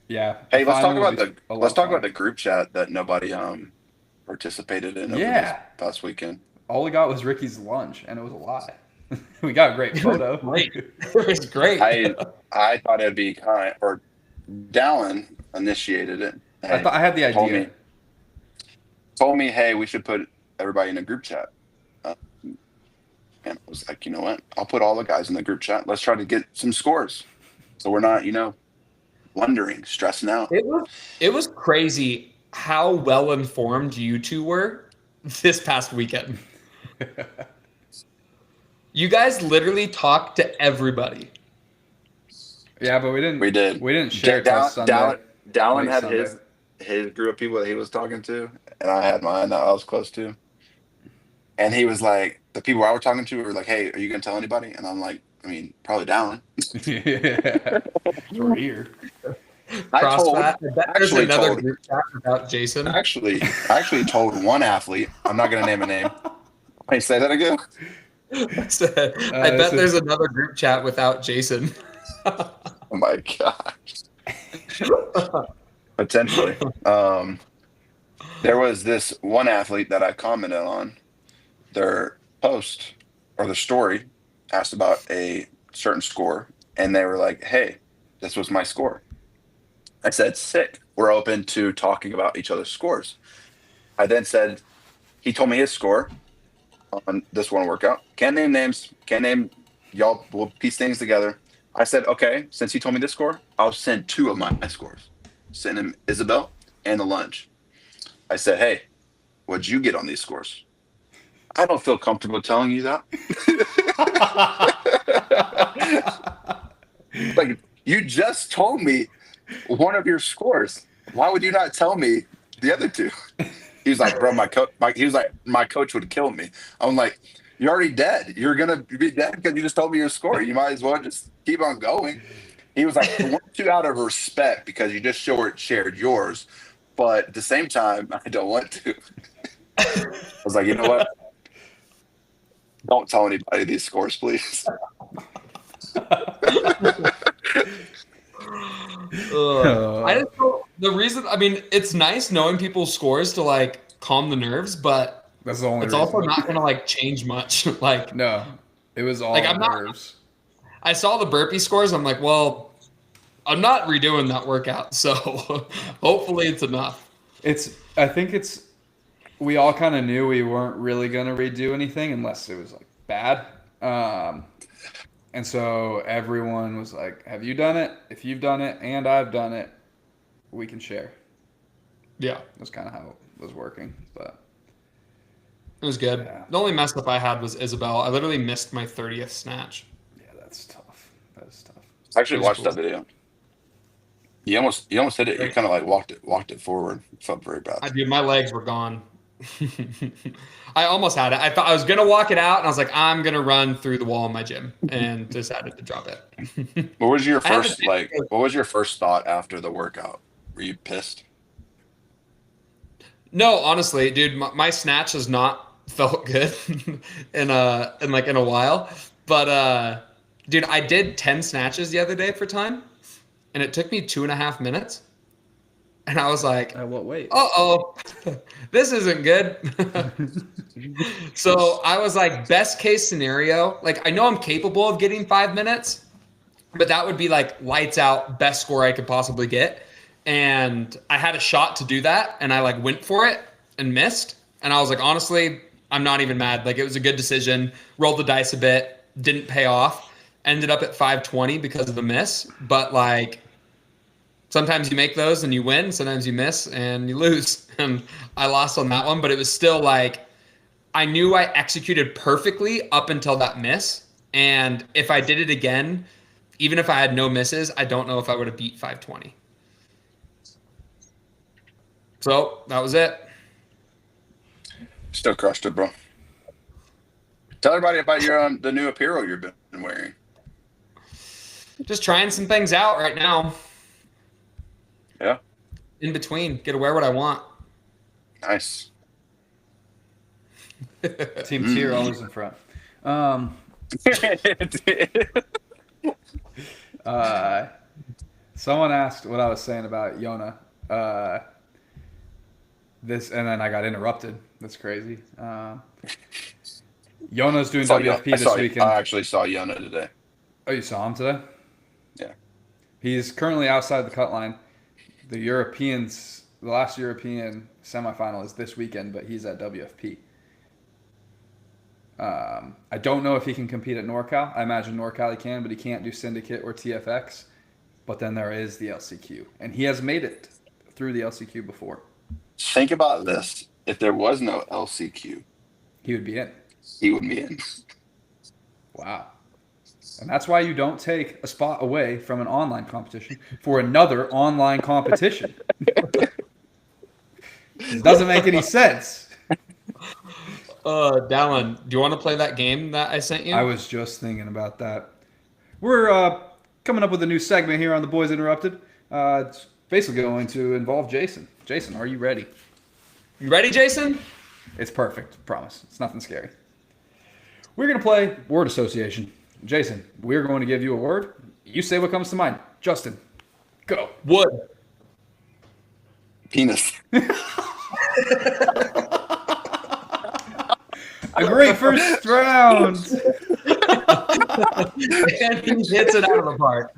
Yeah. Hey, let's talk about the group chat that nobody participated in over this past weekend. All we got was Ricky's lunch, and it was a lie. We got a great photo. Great. It was great. I thought it'd be kind, or Dallin initiated it. Hey, I thought I had the idea. Told me, hey, we should put everybody in a group chat. And I was like, you know what? I'll put all the guys in the group chat. Let's try to get some scores, so we're not, wondering, stressing out. It was crazy how well informed you two were this past weekend. You guys literally talked to everybody. Yeah, but we didn't. We did. We didn't share Sunday. Dallin had his group of people that he was talking to, and I had mine that I was close to. And he was like, the people I was talking to were like, "Hey, are you gonna tell anybody?" And I'm like, I mean, probably Dallin. Yeah. We're here. I there's another group chat about Jayson. I actually told one athlete. I'm not gonna name a name. Hey, say that again. I bet there's another group chat without Jayson. Oh my gosh. Potentially. There was this one athlete that I commented on their post or their story, asked about a certain score, and they were like, hey, this was my score. I said, sick. We're open to talking about each other's scores. I then said, he told me his score on this one workout. Can't name names. Can't name. Y'all will piece things together. I said, okay, since he told me this score, I'll send 2 of my scores. Send him Isabel and the lunge. I said, hey, what'd you get on these scores? I don't feel comfortable telling you that. Like, you just told me one of your scores. Why would you not tell me the other 2? He was like, bro, my coach would kill me. I'm like, you're already dead. You're going to be dead because you just told me your score. You might as well just keep on going. He was like, I want you out of respect because you just shared yours. But at the same time, I don't want to. I was like, you know what? Don't tell anybody these scores, please. I just know the reason. I mean, it's nice knowing people's scores to like calm the nerves, but that's the only. It's also not going to like change much. Like, no, it was all like I'm nerves. I saw the burpee scores. I'm like, well, I'm not redoing that workout, so hopefully it's enough. I think we all kind of knew we weren't really going to redo anything unless it was like bad. And so everyone was like, have you done it? If you've done it and I've done it, we can share. Yeah. That's kind of how it was working, but it was good. Yeah. The only mess up I had was Isabel. I literally missed my 30th snatch. Yeah, that's tough. That is tough. I actually watched that video. You almost hit it. You kind of like walked it forward. It felt very bad. Dude, my legs were gone. I almost had it. I thought I was gonna walk it out, and I was like, I'm gonna run through the wall in my gym, and decided to drop it. What was your first What was your first thought after the workout? Were you pissed? No, honestly, dude, my snatch has not felt good in a while. But dude, I did 10 snatches the other day for time, and it took me 2.5 minutes. And I was like, what weight? Uh-oh, this isn't good. So I was like, best case scenario, like I know I'm capable of getting 5 minutes, but that would be like lights out, best score I could possibly get. And I had a shot to do that, and I like went for it and missed. And I was like, honestly, I'm not even mad. Like it was a good decision. Rolled the dice a bit, didn't pay off. Ended up at 520 because of the miss. But like, sometimes you make those and you win. Sometimes you miss and you lose. And I lost on that one, but it was still like, I knew I executed perfectly up until that miss. And if I did it again, even if I had no misses, I don't know if I would have beat 520. So that was it. Still crushed it, bro. Tell everybody about your the new apparel you've been wearing. Just trying some things out right now. Yeah. In between, get to wear what I want. Nice. Team Tier always in front. Someone asked what I was saying about Yona. This, and then I got interrupted. That's crazy. Yona's doing WFP this weekend. I actually saw Yona today. Oh, you saw him today? Yeah. He's currently outside the cut line. The last European semifinal is this weekend, but he's at WFP. I don't know if he can compete at NorCal. I imagine NorCal he can, but he can't do Syndicate or TFX. But then there is the LCQ, and he has made it through the LCQ before. Think about this. If there was no LCQ, he would be in. He would be in. Wow. And that's why you don't take a spot away from an online competition for another online competition. It doesn't make any sense. Dallin, do you want to play that game that I sent you? I was just thinking about that. We're coming up with a new segment here on The Boys Interrupted. It's basically going to involve Jayson. Jayson, are you ready? You ready, Jayson? It's perfect. Promise. It's nothing scary. We're going to play word association. Jayson, we're going to give you a word. You say what comes to mind. Justin, go. Wood. Penis. A great first round. And he hits it out of the park.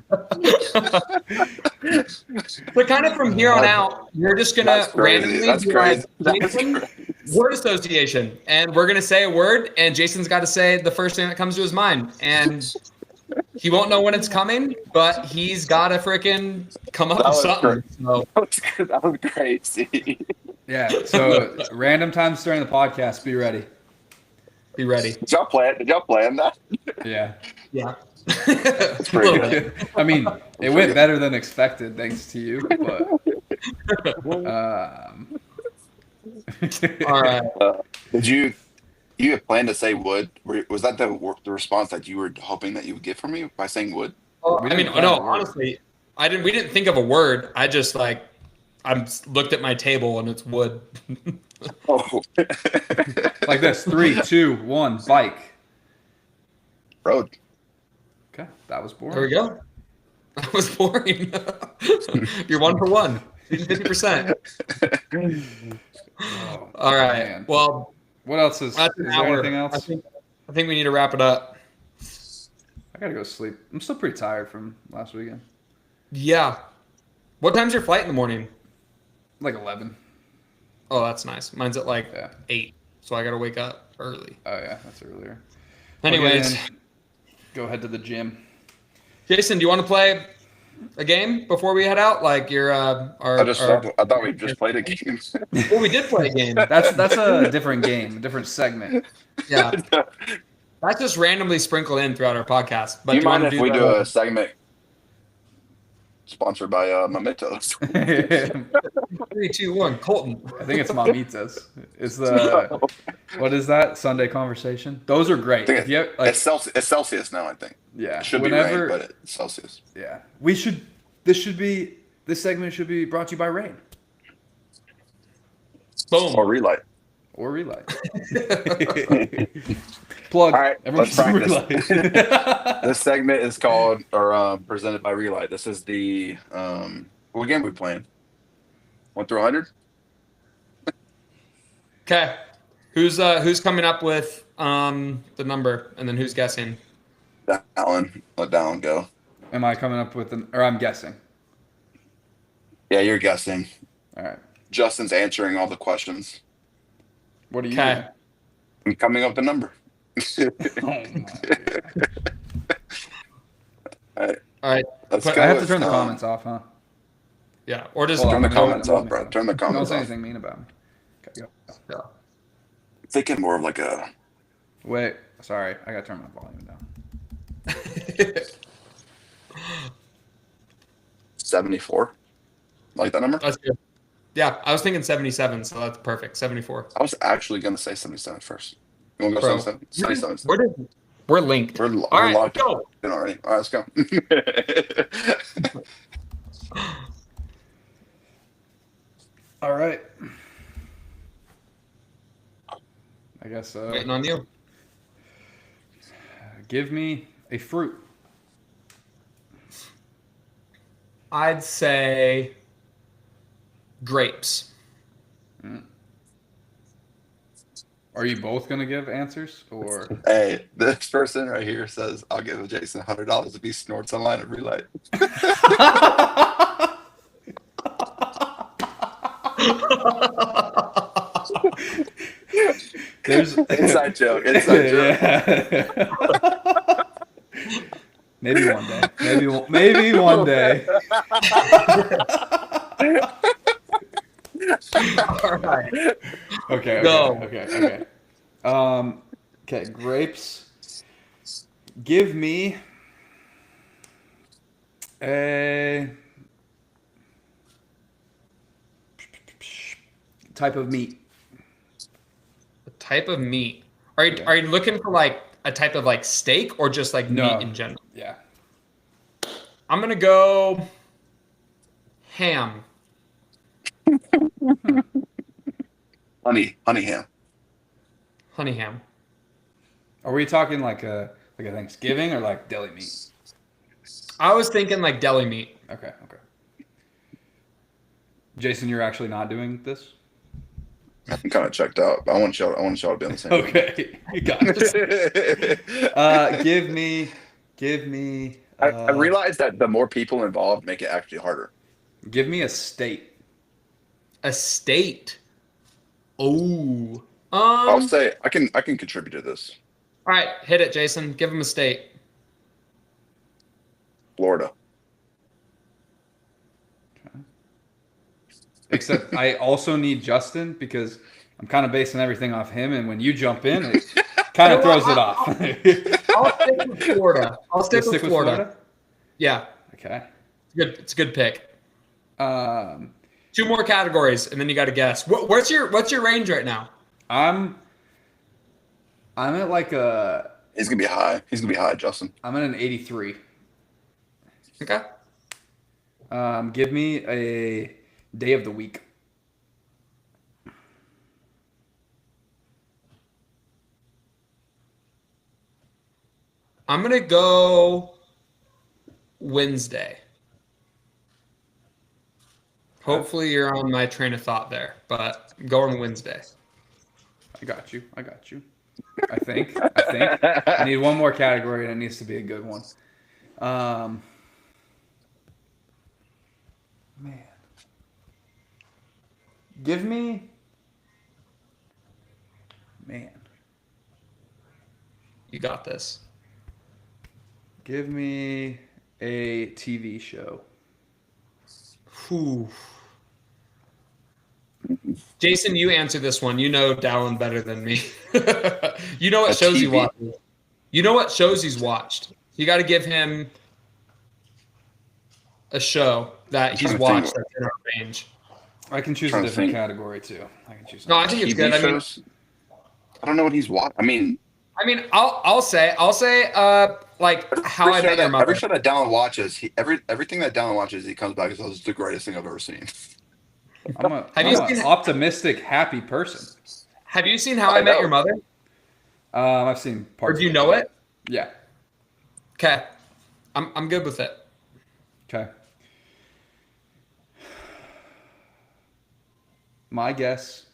So kind of from here on out, you're just going to randomly be like, Jayson, Word association. And we're going to say a word, and Jayson's got to say the first thing that comes to his mind. And he won't know when it's coming, but he's got to freaking come up with something. So. That was crazy. Yeah. So random times during the podcast, be ready. Be ready. Did y'all plan that? Yeah. Yeah. It's pretty good. I mean, it went better than expected, thanks to you. But all right. Did you had planned to say would? Was that the response that you were hoping that you would get from me by saying would? I mean, no, honestly, we didn't think of a word. I just I looked at my table and it's wood. Oh. Like this: 3, 2, 1, bike. Road. Okay, that was boring. There we go. That was boring. You're 1 for 1. 50%. Oh, all right. man. Well, what else is there? Anything else? I think we need to wrap it up. I gotta go sleep. I'm still pretty tired from last weekend. Yeah. What time's your flight in the morning? Like 11. Oh, that's nice. Mine's at 8, so I gotta wake up early. Oh yeah, that's earlier. Anyways, okay, go head to the gym. Jayson, do you want to play a game before we head out? Like your I thought we just played a game. Well, we did play a game. That's a different game, a different segment. Yeah. That's just randomly sprinkled in throughout our podcast. But do you mind if we do a segment sponsored by Mementos? 3, 2, 1, Colton. I think it's Mamitas. It's what is that? Sunday conversation. Those are great. It's Celsius now, I think. Yeah. It should be rain, but it's Celsius. Yeah. This segment should be brought to you by Rain. Boom. Or Relight. Plug. All right, let's practice. Relight. This segment is called presented by Relight. This is the what game are we playing? 1 through 100. Okay. Who's coming up with the number, and then who's guessing? Dallin. Let Dallin go. Am I coming up with or I'm guessing? Yeah, you're guessing. All right. Justin's answering all the questions. What are you doing? I'm coming up with the number. Oh my God. All right. Let's go. I have to turn the comments off, huh? Yeah. Or just turn the comments off, bro. Turn the comments off. Don't off. say anything mean about me. Okay, go. Yeah. I'm thinking more of like a. Wait. Sorry. I got to turn my volume down. 74. Like that number? That's good. Yeah, I was thinking 77, so that's perfect. 74. I was actually going to say 77 first. You want to go 77? 77. We're linked. We're right, locked go. in already. All right, let's go. All right. I guess. Waiting on you. Give me a fruit. I'd say grapes. Are you both going to give answers? Or Hey, this person right here says, I'll give Jayson $100 if he snorts online at Relight. There's inside joke. Inside joke. Yeah. Maybe one day. Maybe one day. All right. Okay. Go. Okay. Okay. Grapes. Give me a type of meat. A type of meat. Are you looking for like a type of like steak or just like meat in general? Yeah. I'm gonna go ham. Honey ham. Honey ham. Are we talking like a Thanksgiving or like deli meat? I was thinking like deli meat. Okay. Jayson, you're actually not doing this? I'm kind of checked out, but I want y'all to be on the same. Okay, you got it. Give me. I realized that the more people involved make it actually harder. Give me a state. A state. Oh. I'll say I can contribute to this. All right, hit it, Jayson. Give him a state. Florida. Except I also need Justin because I'm kind of basing everything off him, and when you jump in, it kind of throws it off. I'll stick with Florida. I'll stick with Florida. Yeah. Okay. It's a good pick. 2 more categories, and then you got to guess. What's your range right now? I'm at like a. He's gonna be high. He's gonna be high, Justin. I'm at an 83. Okay. Give me a day of the week. I'm gonna go Wednesday. Hopefully you're on my train of thought there, but I'm going Wednesday. I got you. I think. I need one more category, and it needs to be a good one. Man. Give me. Man. You got this. Give me a TV show. Whew. Jayson, you answer this one. You know Dallin better than me. You know what shows he watches. You know what shows he's watched. You got to give him a show that he's watched that's in our range. I can choose a different category too. I can choose. No, I think it's good. I don't know what he's watched. I mean, I'll say, like How I Met Your Mother. Every show that Dallin watches, everything that Dallin watches, he comes back and says, "It's the greatest thing I've ever seen." I'm an optimistic, happy person. Have you seen How I Met Your Mother? I've seen parts. Or do you know it? Yeah. Okay, I'm good with it. Okay. My guess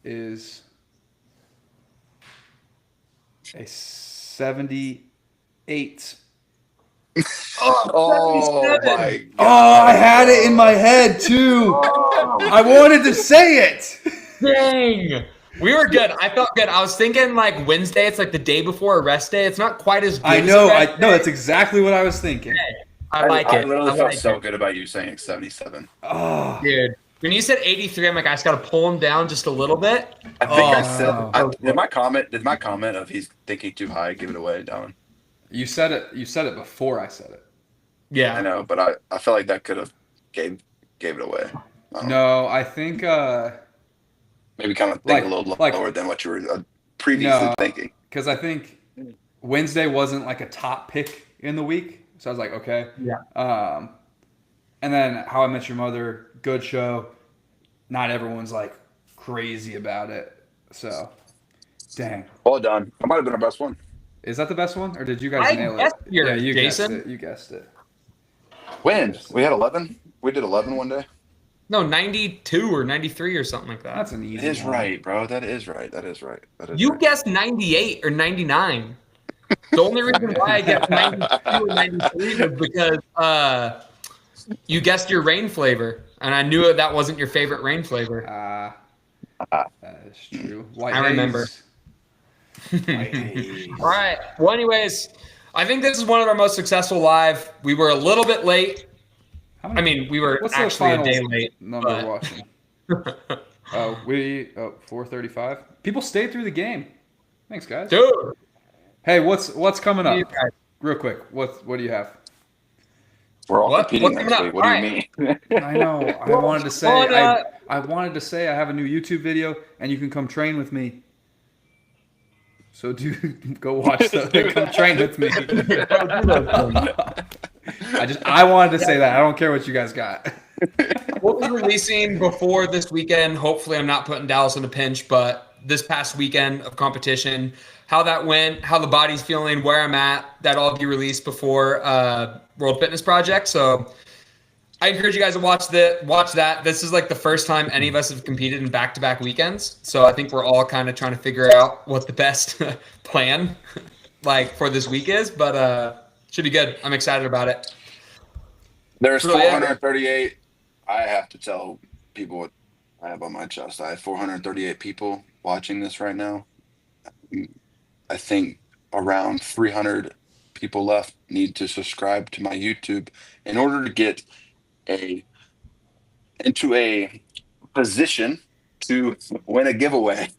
is a 78. Oh my God. Oh, I had it in my head too. I wanted to say it. Dang. We were good. I felt good. I was thinking like Wednesday. It's like the day before a rest day. It's not quite as good. I know. That's exactly what I was thinking. I like it. I literally felt so good about you saying 77. Oh, dude. When you said 83, I'm like, I just got to pull him down just a little bit. I think I said. Did my comment of he's thinking too high give it away, Dallin? You said it before I said it. Yeah, I know, but I feel like that could have gave it away. I think maybe kind of think a little lower than what you were previously thinking. Because I think Wednesday wasn't like a top pick in the week, so I was like, okay. Yeah. And then How I Met Your Mother, good show. Not everyone's like crazy about it, so dang. Well done. That might have been our best one. Is that the best one, or did you guys nail it? Yeah, you Jayson. guessed it. You guessed it. When? We had 11? We did 11 one day? No, 92 or 93 or something like that. That's an easy That is one. right, bro. That is right. You guessed 98 or 99. The only reason why I guessed 92 or 93 was because you guessed your rain flavor, and I knew that wasn't your favorite rain flavor. That is true. White I remember. All right. Well, anyways, I think this is one of our most successful live. We were a little bit late. We were actually a day late. Number watching. 4:35. People stayed through the game. Thanks, guys. Dude. Hey, what's coming up? Real quick. What do you have? We're all competing next week. What do you mean? I know. I wanted to say I have a new YouTube video, and you can come train with me. So go watch come train with me. I wanted to say that. I don't care what you guys got. We'll be releasing before this weekend. Hopefully I'm not putting Dallas in a pinch, but this past weekend of competition, how that went, how the body's feeling, where I'm at, that'll all be released before World Fitness Project. So I encourage you guys to watch that. This is like the first time any of us have competed in back-to-back weekends. So I think we're all kind of trying to figure out what the best plan for this week is, but should be good. I'm excited about it. There's 438. I have to tell people what I have on my chest. I have 438 people watching this right now. I think around 300 people left need to subscribe to my YouTube in order to get into a position to win a giveaway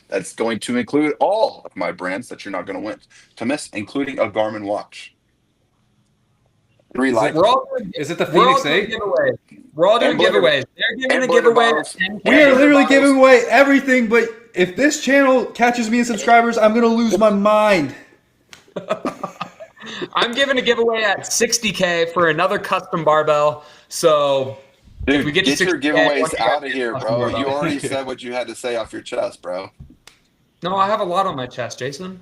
that's going to include all of my brands that you're not going to miss, including a Garmin watch. Is it the Phoenix 8? We're all doing giveaways. They're giving a giveaway. We are literally giving away everything, but if this channel catches me in subscribers, I'm going to lose my mind. I'm giving a giveaway at 60K for another custom barbell. So dude, if we get your giveaways out of here, bro. You already said what you had to say off your chest, bro. No, I have a lot on my chest, Jason.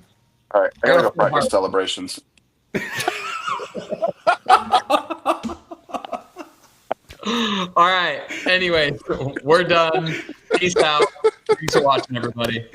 All right, I gotta go practice celebrations. All right. Anyway, we're done. Peace out. Thanks for watching, everybody.